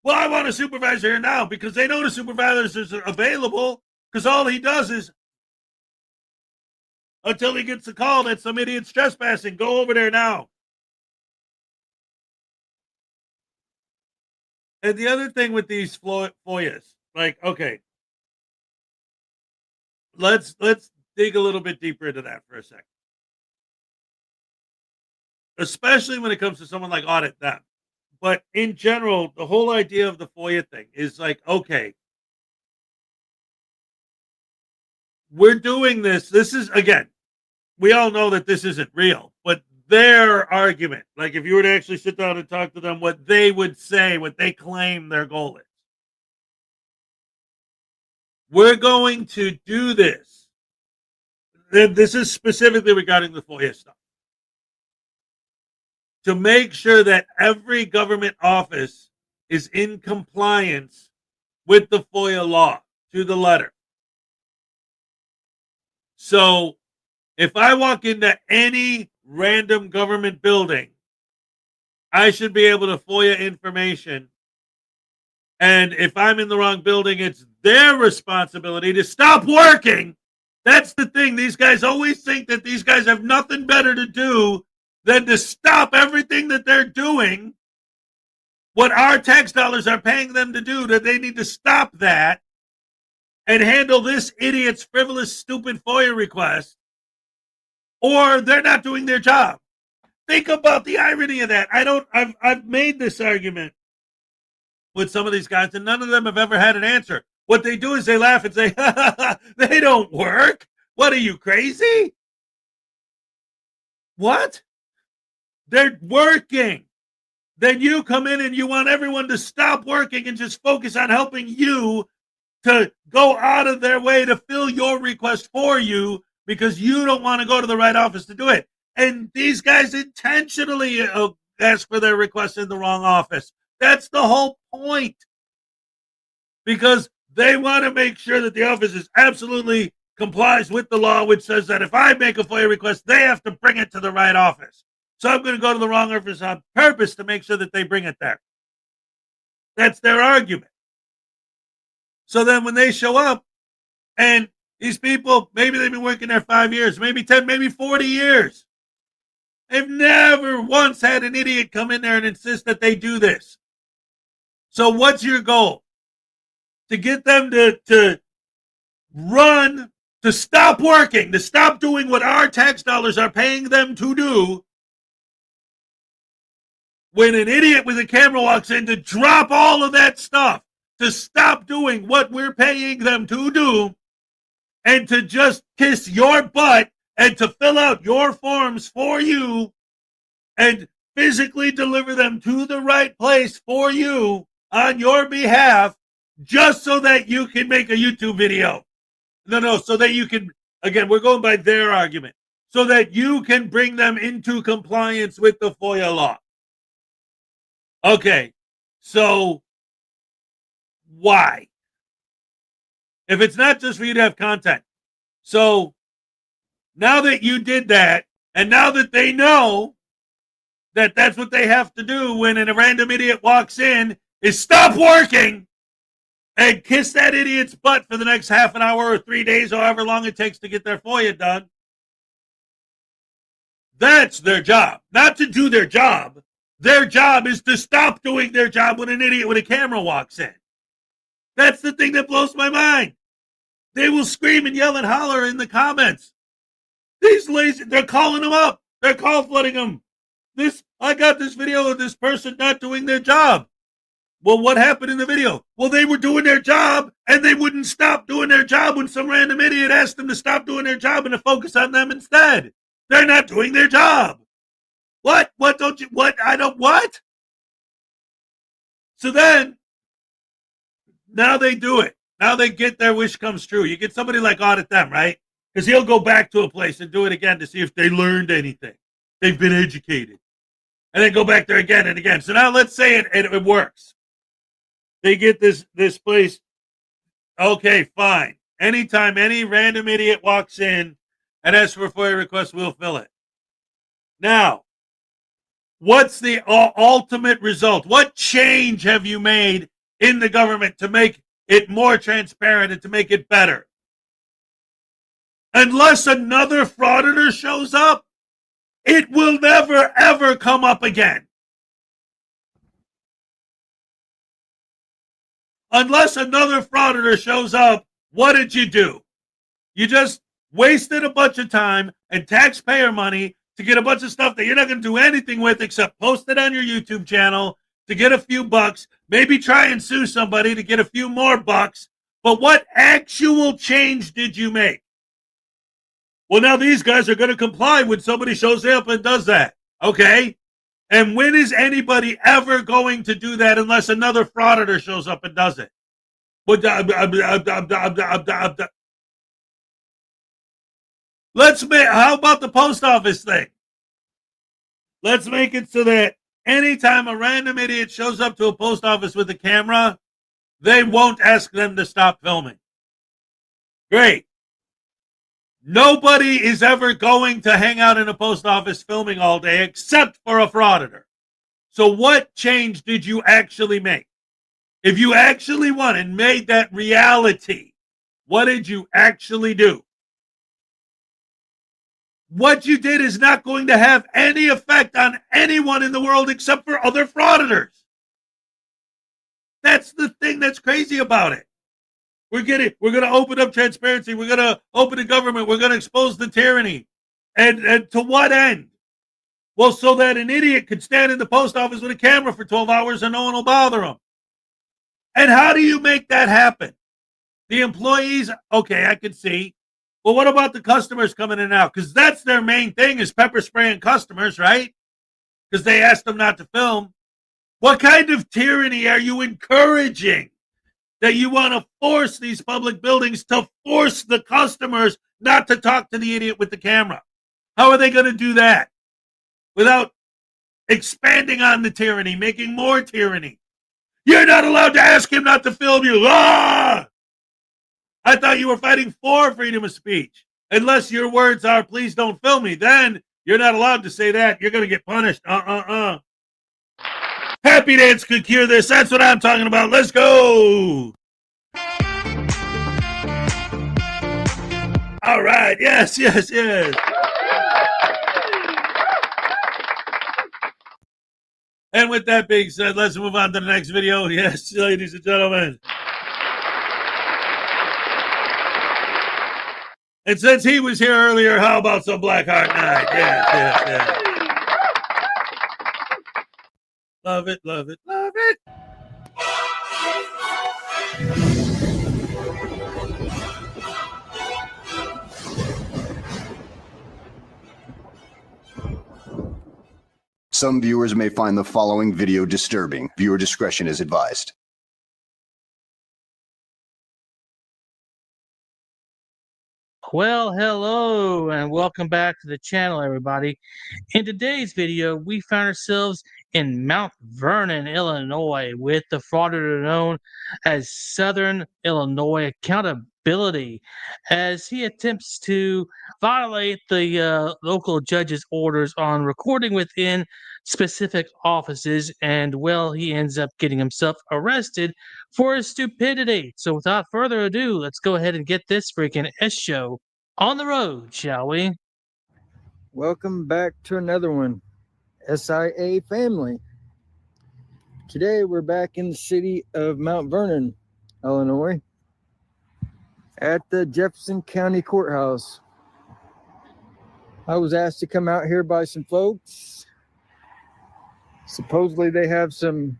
Well, I want a supervisor here now, because they know the supervisor is available, because all he does is, until he gets a call that some idiot's trespassing, go over there now. And the other thing with these FOIAs, like, okay, let's dig a little bit deeper into that for a second. Especially when it comes to someone like Audit them. But in general, the whole idea of the FOIA thing is like, okay, we're doing this. This is, again, we all know that this isn't real, but their argument, like if you were to actually sit down and talk to them, what they would say, what they claim their goal is. We're going to do this. This is specifically regarding the FOIA stuff. To make sure that every government office is in compliance with the FOIA law to the letter. So if I walk into any random government building, I should be able to FOIA information. And if I'm in the wrong building, it's their responsibility to stop working. That's the thing. These guys always think that these guys have nothing better to do than to stop everything that they're doing, what our tax dollars are paying them to do, that they need to stop that and handle this idiot's frivolous, stupid FOIA request, or they're not doing their job. Think about the irony of that. I've made this argument with some of these guys, and none of them have ever had an answer. What they do is they laugh and say, they don't work. What, are you crazy? What? They're working. Then you come in and you want everyone to stop working and just focus on helping you to go out of their way to fill your request for you, because you don't want to go to the right office to do it. And these guys intentionally ask for their request in the wrong office. That's the whole point. Because they want to make sure that the office is absolutely complies with the law, which says that if I make a FOIA request, they have to bring it to the right office. So I'm going to go to the wrong office on purpose to make sure that they bring it there. That's their argument. So then when they show up, and these people, maybe they've been working there 5 years, maybe 10, maybe 40 years. They've never once had an idiot come in there and insist that they do this. So what's your goal? To get them to run, to stop working, to stop doing what our tax dollars are paying them to do. When an idiot with a camera walks in, to drop all of that stuff, to stop doing what we're paying them to do, and to just kiss your butt and to fill out your forms for you and physically deliver them to the right place for you on your behalf, just so that you can make a YouTube video. No, so that you can, again, we're going by their argument, so that you can bring them into compliance with the FOIA law. Okay, so why? If it's not just for you to have content. So now that you did that, And now that they know that that's what they have to do when a random idiot walks in, is stop working and kiss that idiot's butt for the next half an hour or 3 days, however long it takes to get their FOIA done. That's their job. Not to do their job. Their job is to stop doing their job when an idiot with a camera walks in. That's the thing that blows my mind. They will scream and yell and holler in the comments. These lazy, they're calling them up. They're call flooding them. I got this video of this person not doing their job. Well, what happened in the video? Well, they were doing their job and they wouldn't stop doing their job when some random idiot asked them to stop doing their job and to focus on them instead. They're not doing their job. What? What don't you, what? I don't, what? So then, now they do it. Now they get their wish comes true. You get somebody like Audit Them, right? Because he'll go back to a place and do it again to see if they learned anything. They've been educated. And then go back there again and again. So now let's say it works. They get this place. Okay, fine. Anytime any random idiot walks in and asks for a FOIA request, we'll fill it. Now, what's the ultimate result? What change have you made in the government to make it more transparent and to make it better? Unless another frauditor shows up, it will never, ever come up again. Unless another frauditor shows up, what did you do? You just wasted a bunch of time and taxpayer money to get a bunch of stuff that you're not going to do anything with except post it on your YouTube channel to get a few bucks, maybe try and sue somebody to get a few more bucks. But what actual change did you make? Well, now these guys are going to comply when somebody shows up and does that. Okay. And when is anybody ever going to do that unless another frauditor shows up and does it? How about the post office thing? Let's make it so that anytime a random idiot shows up to a post office with a camera, they won't ask them to stop filming. Great. Nobody is ever going to hang out in a post office filming all day except for a frauditor. So what change did you actually make? If you actually won and made that reality, what did you actually do? What you did is not going to have any effect on anyone in the world except for other frauditors. That's the thing that's crazy about it. We're going to open up transparency. We're going to open the government. We're going to expose the tyranny. And to what end? Well, so that an idiot could stand in the post office with a camera for 12 hours and no one will bother him. And how do you make that happen? The employees, okay, I can see. Well, what about the customers coming in and out? Because that's their main thing is pepper spraying customers, right? Because they asked them not to film. What kind of tyranny are you encouraging? That you want to force these public buildings to force the customers not to talk to the idiot with the camera. How are they going to do that? Without expanding on the tyranny, making more tyranny. You're not allowed to ask him not to film you. Ah! I thought you were fighting for freedom of speech. Unless your words are, please don't film me. Then you're not allowed to say that. You're going to get punished. Happy Dance could cure this. That's what I'm talking about. Let's go. All right. Yes. And with that being said, let's move on to the next video. Yes, ladies and gentlemen. And since he was here earlier, how about some Blackheart Night? Yes. Love it. Some viewers may find the following video disturbing. Viewer discretion is advised. Well, hello and welcome back to the channel, everybody. In today's video, we found ourselves in Mount Vernon, Illinois, with the frauditor known as Southern Illinois Accountability, as he attempts to violate the local judge's orders on recording within specific offices, and well, he ends up getting himself arrested for his stupidity. So without further ado, let's go ahead and get this freaking S show on the road, shall we? Welcome back to another one, SIA family. Today we're back in the city of Mount Vernon, Illinois, at the Jefferson County Courthouse. I was asked to come out here by some folks. Supposedly they have some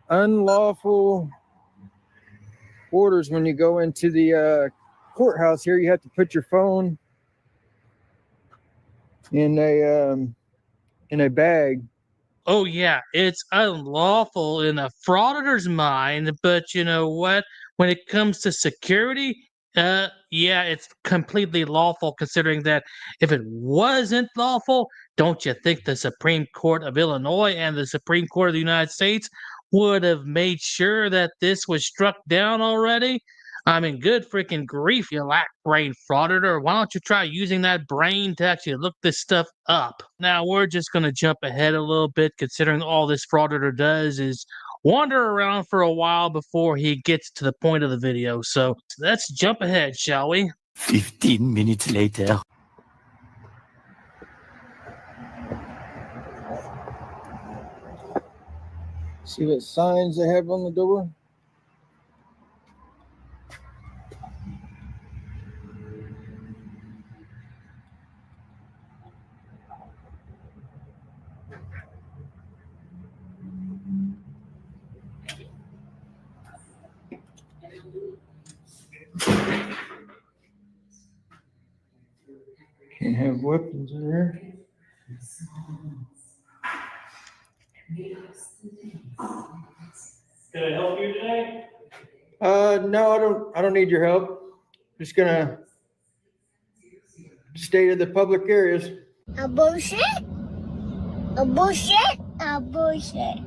unlawful orders when you go into the courthouse here. You have to put your phone in a bag. Oh yeah, it's unlawful in a frauditor's mind, but you know what? When it comes to security, yeah, it's completely lawful, considering that if it wasn't lawful, don't you think the Supreme Court of Illinois and the Supreme Court of the United States would have made sure that this was struck down already? I mean, good freaking grief, you lack brain frauditor. Why don't you try using that brain to actually look this stuff up? Now, we're just going to jump ahead a little bit, considering all this frauditor does is wander around for a while before he gets to the point of the video. So let's jump ahead, shall we? 15 minutes later. See what signs they have on the door? Can't have weapons in here. Can I help you today? No, I don't need your help. Just gonna stay to the public areas. A bullshit? A bullshit? A bullshit.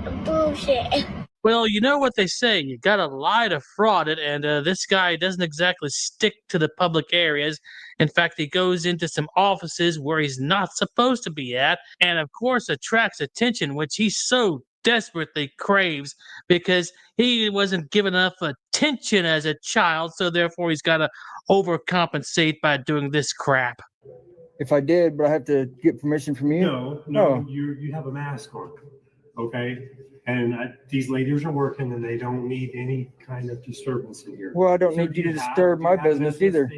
A bullshit. Well, you know what they say, you gotta lie to fraud it, and this guy doesn't exactly stick to the public areas. In fact, he goes into some offices where he's not supposed to be at, and of course attracts attention, which he so desperately craves because he wasn't given enough attention as a child, so therefore he's gotta overcompensate by doing this crap. If I did, but I have to get permission from you? No, you have a mask on, okay? And these ladies are working and they don't need any kind of disturbance in here. Well, I don't need you to disturb my business either.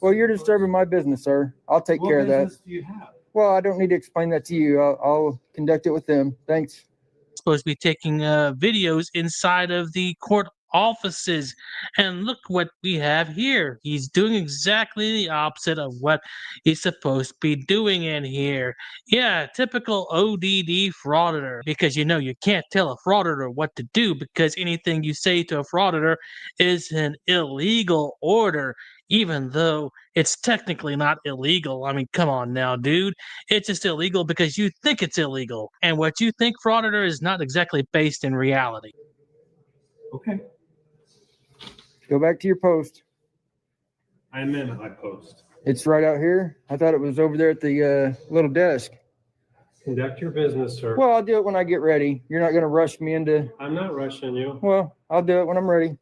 Well, you're disturbing my business, sir. I'll take care of that. What business do you have? Well, I don't need to explain that to you. I'll conduct it with them. Thanks. Supposed to be taking videos inside of the court offices, and look what we have here. He's doing exactly the opposite of what he's supposed to be doing in here. Yeah, typical ODD frauditor, because you know you can't tell a frauditor what to do, because anything you say to a frauditor is an illegal order, even though it's technically not illegal. I mean, come on now, dude. It's just illegal because you think it's illegal. And what you think, frauditor, is not exactly based in reality. Okay. Go back to your post. I'm in my post. It's right out here. I thought it was over there at the little desk. Conduct your business, sir. Well, I'll do it when I get ready. You're not going to rush me into... I'm not rushing you. Well, I'll do it when I'm ready.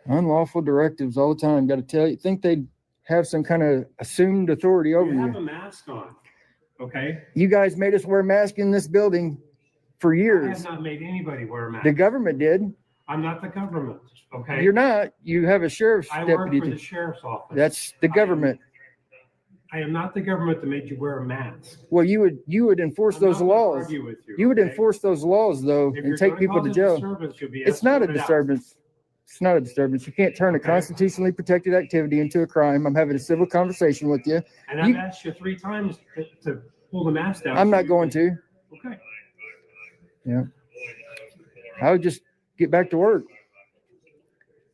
Unlawful directives all the time. Got to tell you. Think they'd have some kind of assumed authority over you. You have a mask on, okay? You guys made us wear masks in this building for I years. have not made anybody wear a mask. The government did. I'm not the government, okay? You're not. You have a sheriff's I work deputy. for the sheriff's office. That's the government. I am not the government that made you wear a mask. Well, you would enforce I'm those not gonna laws. argue with you, You would okay? enforce those laws though, If and you're take gonna people to cause a jail. disturbance, you'll be It's not a escorted out. disturbance. It's not a disturbance. You can't turn a Okay. constitutionally protected activity into a crime. I'm having a civil conversation with you. And I've asked you 3 times to pull the mask down. I'm so not you going can- to. Okay. Yeah. I would just get back to work.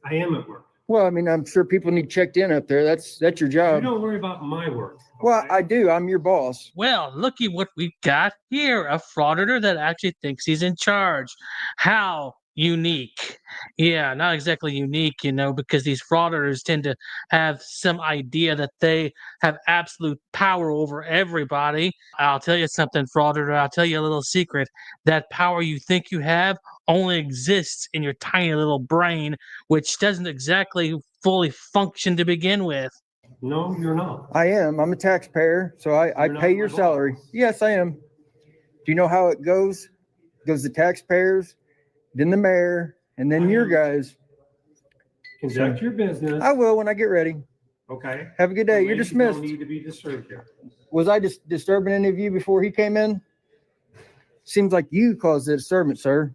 I am at work. Well, I mean, I'm sure people need checked in up there. That's your You job. don't worry about my work. Well, okay? I do. I'm your boss. Well, looky what we got here. A frauditor that actually thinks he's in charge. How unique. Yeah, not exactly unique, because these frauditors tend to have some idea that they have absolute power over everybody. I'll tell you something, frauditor. I'll tell you a little secret. That power you think you have only exists in your tiny little brain, which doesn't exactly fully function to begin with. No, you're not. I am. I'm a taxpayer, so I You're not pay my your boss. salary. Yes, I am. Do you know how it goes? It goes the taxpayers, then the mayor, and then your guys. Conduct your business. I will when I get ready. Okay. Have a good day. The You're ladies dismissed. Don't need to be disturbed here. Was I just disturbing any of you before he came in? Seems like you caused the disturbance, sir.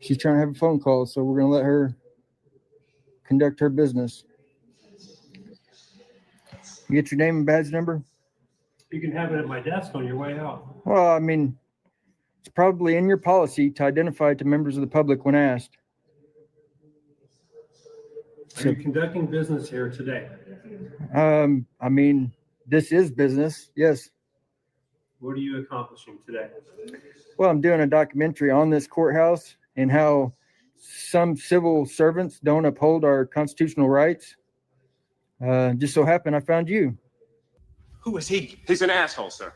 She's trying to have a phone call, so we're going to let her conduct her business. You get your name and badge number? You can have it at my desk on your way out. Well, I mean, it's probably in your policy to identify to members of the public when asked. Are you conducting business here today? I mean, this is business, yes. What are you accomplishing today? Well, I'm doing a documentary on this courthouse and how some civil servants don't uphold our constitutional rights. Just so happened I found you. Who is he? He's an asshole, sir.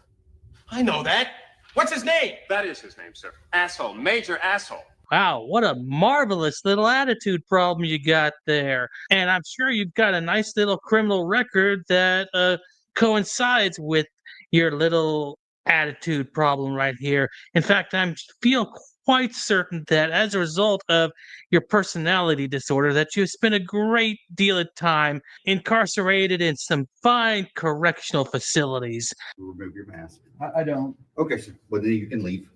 I know that. What's his name? That is his name, sir. Asshole. Major asshole. Wow, what a marvelous little attitude problem you got there. And I'm sure you've got a nice little criminal record that coincides with your little attitude problem right here. In fact, I feel quite certain that as a result of your personality disorder, that you spent a great deal of time incarcerated in some fine correctional facilities. Remove your mask. I don't. Okay, sir. Well, then you can leave.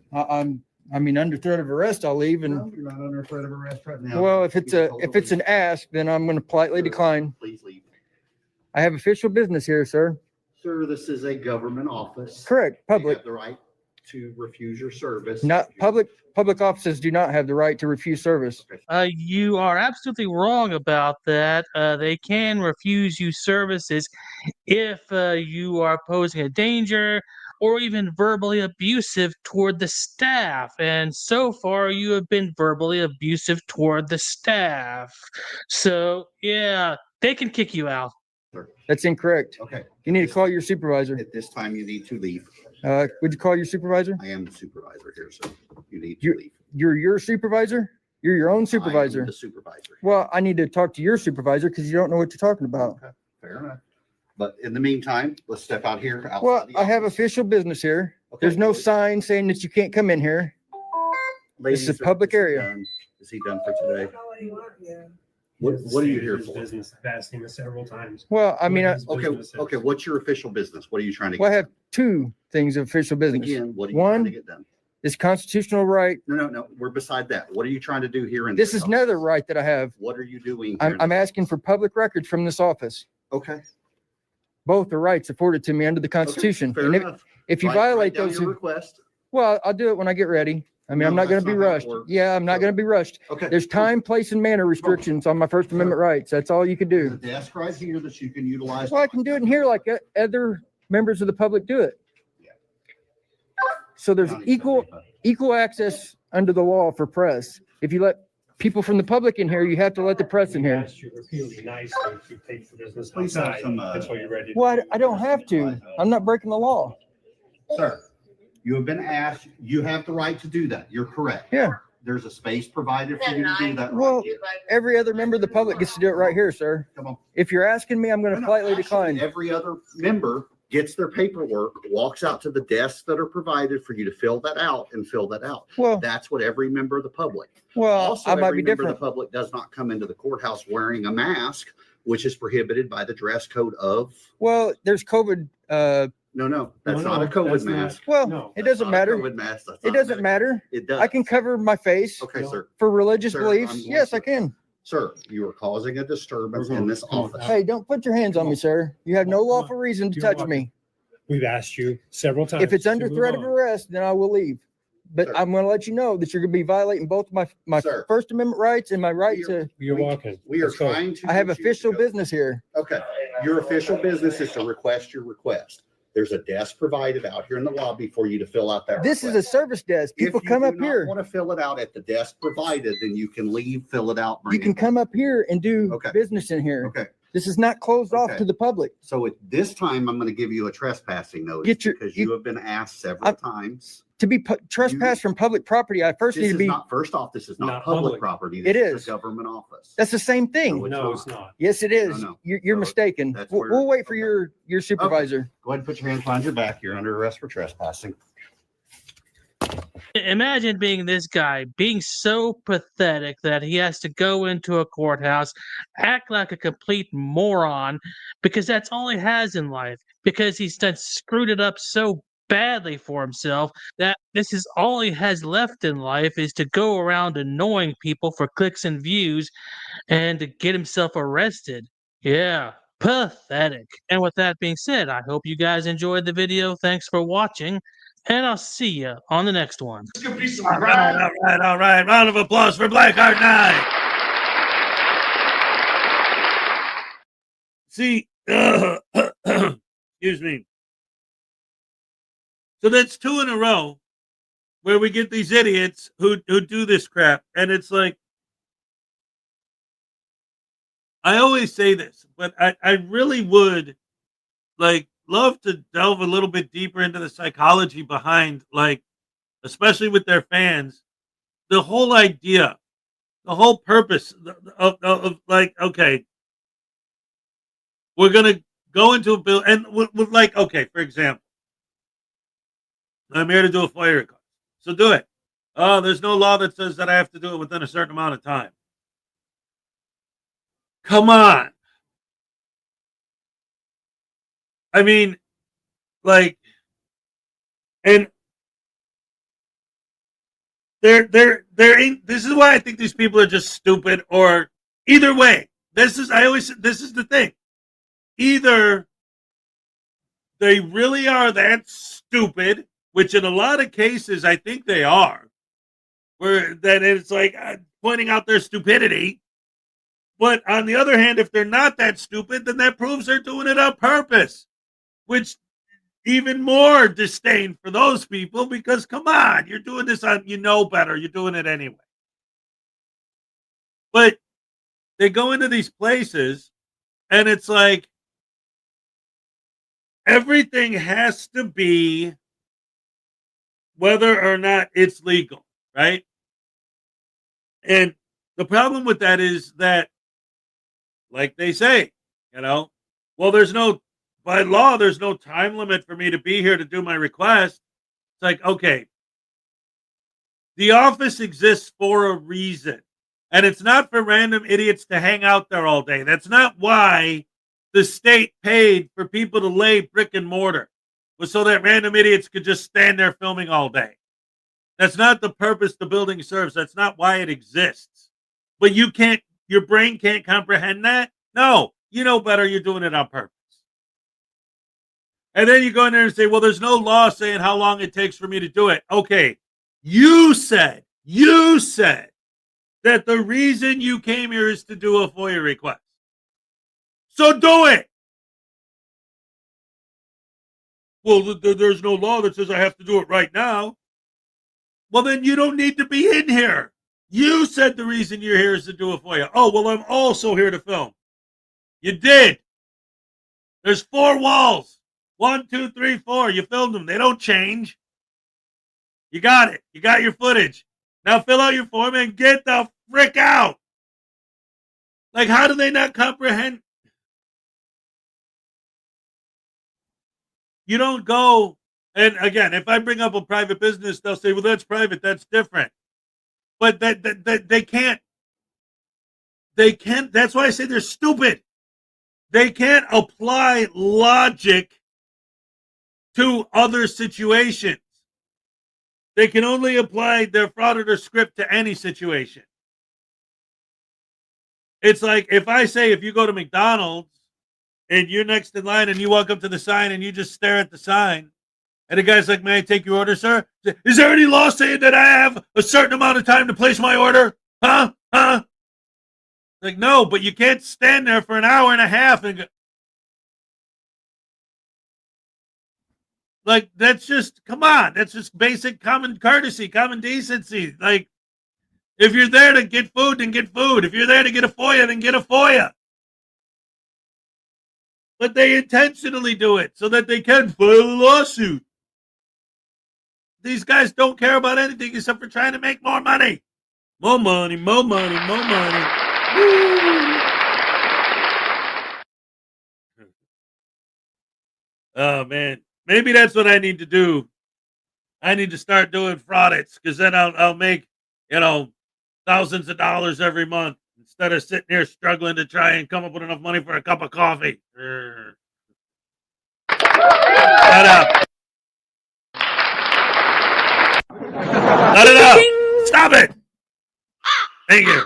I mean, under threat of arrest, I'll leave. And No, you're not under threat of arrest right now. well, if it's an ask, then I'm going to politely decline. Please leave. I have official business here, sir. Sir, this is a government office. Correct. You Public. have the right to refuse your service. Not public. Public offices do not have the right to refuse service. You are absolutely wrong about that. They can refuse you services if you are posing a danger or even verbally abusive toward the staff. And so far, you have been verbally abusive toward the staff. So, yeah, they can kick you out. That's incorrect. Okay. You need to call your supervisor. At this time, you need to leave. Would you call your supervisor? I am the supervisor here, sir. You need to leave. You're your supervisor? You're your own I am supervisor. the supervisor. Well, I need to talk to your supervisor because you don't know what you're talking about. Okay, fair enough. But in the meantime, let's step out here. outside Well, the I have office. official business here. Okay. There's no sign saying that you can't come in here. Ladies, This is a public area. Is he done for today? What are you here His for? business. I've asked him several times. Well, I mean, What his business is. Okay, what's your official business? What are you trying to get? well, I have two things of official business. Again, what are you trying to One get done? is constitutional right. No. We're beside that. What are you trying to do here in This is another right that I have. What are you doing? I'm asking for public records from this office. Okay. Both are rights afforded to me under the Constitution. Fair And enough. if you Write violate down those, your request. well, I'll do it when I get ready. I mean, I'm No, not going to that's be not how it rushed. works. Yeah, I'm not going to be rushed. Okay. There's time, place, and manner restrictions on my First Amendment rights. That's all you can There's a do. desk right here that you can utilize. Well, I can do it in here like other members of the public do it. So there's County equal company, equal access under the law for press. If you let people from the public in here, you have to let the press in We here. asked you repeatedly nicely to take the business Please have outside some, until you're ready. to Well, do I don't have to. I'm not breaking the law. Sir, you have been asked, you have the right to do that. You're correct. Yeah. There's a space provided for you to do that. Well, right here. every other member of the public gets to do it right here, sir. Come on. If you're asking me, I'm going to No, politely actually, decline. Every other member gets their paperwork, walks out to the desks that are provided for you to fill that out and fill that out. Well, That's what every member of the public. well, Also, I might every be member of different. the public does not come into the courthouse wearing a mask, which is prohibited by the dress code of, Well, there's COVID. no, that's No, not a that's COVID not- mask. Well, No, it That's doesn't not a matter. COVID mask. That's It not a doesn't medical- matter. It does. I can cover my face Okay, sir. for religious Sir, I'm beliefs. going Yes, to- I can. Sir, you are causing a disturbance We're in going- this come on. office. Hey, don't put your hands on me, sir. You have no lawful reason to You're touch welcome. me. We've asked you several times. If it's under to move threat of on. arrest, then I will leave. but Sir. I'm going to let you know that you're going to be violating both my Sir. First Amendment rights and my right to. You're walking. We are Let's go. trying to. I have get you official to go- business here. Okay, your official business is to request your request. There's a desk provided out here in the lobby for you to fill out that This is a request. service desk. People If you come do up not here. want to fill it out at the desk provided, then you can leave, fill it out. bring You can it. come up here and do Okay. business in here. Okay, This is not closed off Okay. to the public. so at this time, I'm going to give you a trespassing notice Get your- because you- you have been asked several times. To be trespassed from public property, I first This need to is be. not, first off, this is not Not public public. property. It This is. a government office. That's the same thing. No, No, it's not. Yes, it is. no. You're So mistaken. that's We'll, where- we'll wait for okay. your supervisor. Go ahead and put your hands behind your back. You're under arrest for trespassing. Imagine being this guy, being so pathetic that he has to go into a courthouse, act like a complete moron, because that's all he has in life, because he's done screwed it up so badly for himself that this is all he has left in life is to go around annoying people for clicks and views and to get himself arrested. Yeah, pathetic. And with that being said, I hope you guys enjoyed the video. Thanks for watching, and I'll see you on the next one. All right. Round of applause for Blackheart 9. See, excuse me. So that's 2 in a row where we get these idiots who do this crap. And it's like, I always say this, but I really would like love to delve a little bit deeper into the psychology behind, like, especially with their fans, the whole idea, the whole purpose of like, okay, we're going to go into a bill and with like, okay, for example, I'm here to do a FOIA request. So do it. Oh, there's no law that says that I have to do it within a certain amount of time. Come on. I mean, like, and they're in, this is why I think these people are just stupid, or either way, this is the thing. Either they really are that stupid, which in a lot of cases I think they are, where that it's like pointing out their stupidity. But on the other hand, if they're not that stupid, then that proves they're doing it on purpose, which even more disdain for those people, because come on, you're doing this on, you know better, you're doing it anyway. But they go into these places and it's like everything has to be whether or not it's legal, right? And the problem with that is that, like they say, well, by law, there's no time limit for me to be here to do my request. It's like, okay, the office exists for a reason. And it's not for random idiots to hang out there all day. That's not why the state paid for people to lay brick and mortar, was so that random idiots could just stand there filming all day. That's not the purpose the building serves. That's not why it exists. But your brain can't comprehend that? No, you know better. You're doing it on purpose. And then you go in there and say, well, there's no law saying how long it takes for me to do it. Okay, you said that the reason you came here is to do a FOIA request. So do it. Well, there's no law that says I have to do it right now. Well, then you don't need to be in here. You said the reason you're here is to do a FOIA. Oh, well, I'm also here to film. You did. There's 4 walls. 1, 2, 3, 4. You filmed them. They don't change. You got it. You got your footage. Now fill out your form and get the frick out. Like, how do they not comprehend? You don't go, and again, if I bring up a private business, they'll say, well, that's private. That's different. But that they can't. They can't. That's why I say they're stupid. They can't apply logic to other situations. They can only apply their Frauditor script to any situation. It's like if I say, if you go to McDonald's and you're next in line and you walk up to the sign and you just stare at the sign And the guy's like, may I take your order, sir? Is there any law saying that I have a certain amount of time to place my order? Huh? Like, no, but you can't stand there for an hour and a half and go. Like, that's just, come on. That's just basic common courtesy, common decency. Like, if you're there to get food, then get food. If you're there to get a FOIA, then get a FOIA. But they intentionally do it so that they can file a lawsuit. These guys don't care about anything except for trying to make more money. More money, more money, more money. Woo! Oh, man. Maybe that's what I need to do. I need to start doing fraudits because then I'll make, thousands of dollars every month instead of sitting here struggling to try and come up with enough money for a cup of coffee. Shut up. Let it up. Stop it. Thank you.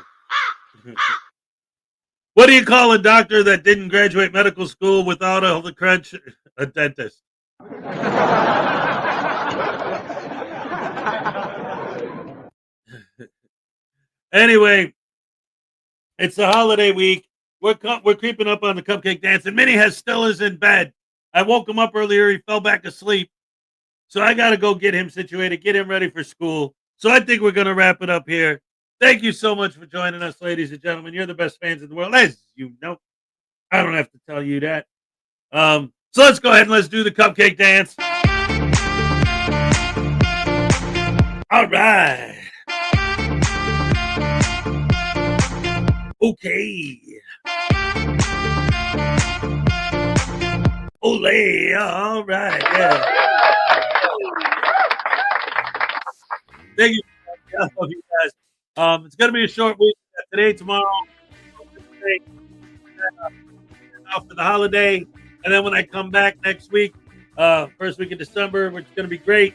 What do you call a doctor that didn't graduate medical school without all the crunch? A dentist. Anyway, it's the holiday week. We're creeping up on the cupcake dance, and Minnie still is in bed. I woke him up earlier. He fell back asleep. So I got to go get him situated, get him ready for school. So I think we're going to wrap it up here. Thank you so much for joining us, ladies and gentlemen. You're the best fans in the world, as you know. I don't have to tell you that. So let's go ahead and let's do the cupcake dance. All right. Okay. Ole. All right. Yeah. Thank you. I love you guys. It's going to be a short week. Today, tomorrow. Off for the holiday. And then when I come back next week, first week of December, which is going to be great.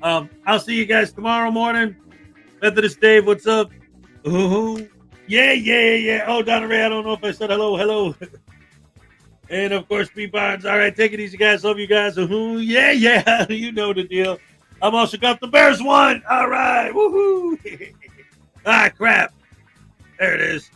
I'll see you guys tomorrow morning. Methodist Dave, what's up? Ooh, yeah. Oh, Donna Ray, I don't know if I said hello. And of course, B Barnes. All right, take it easy, guys. Love you guys. Ooh, yeah. You know the deal. I'm also got the Bears won. All right, woohoo! Ah, crap. There it is.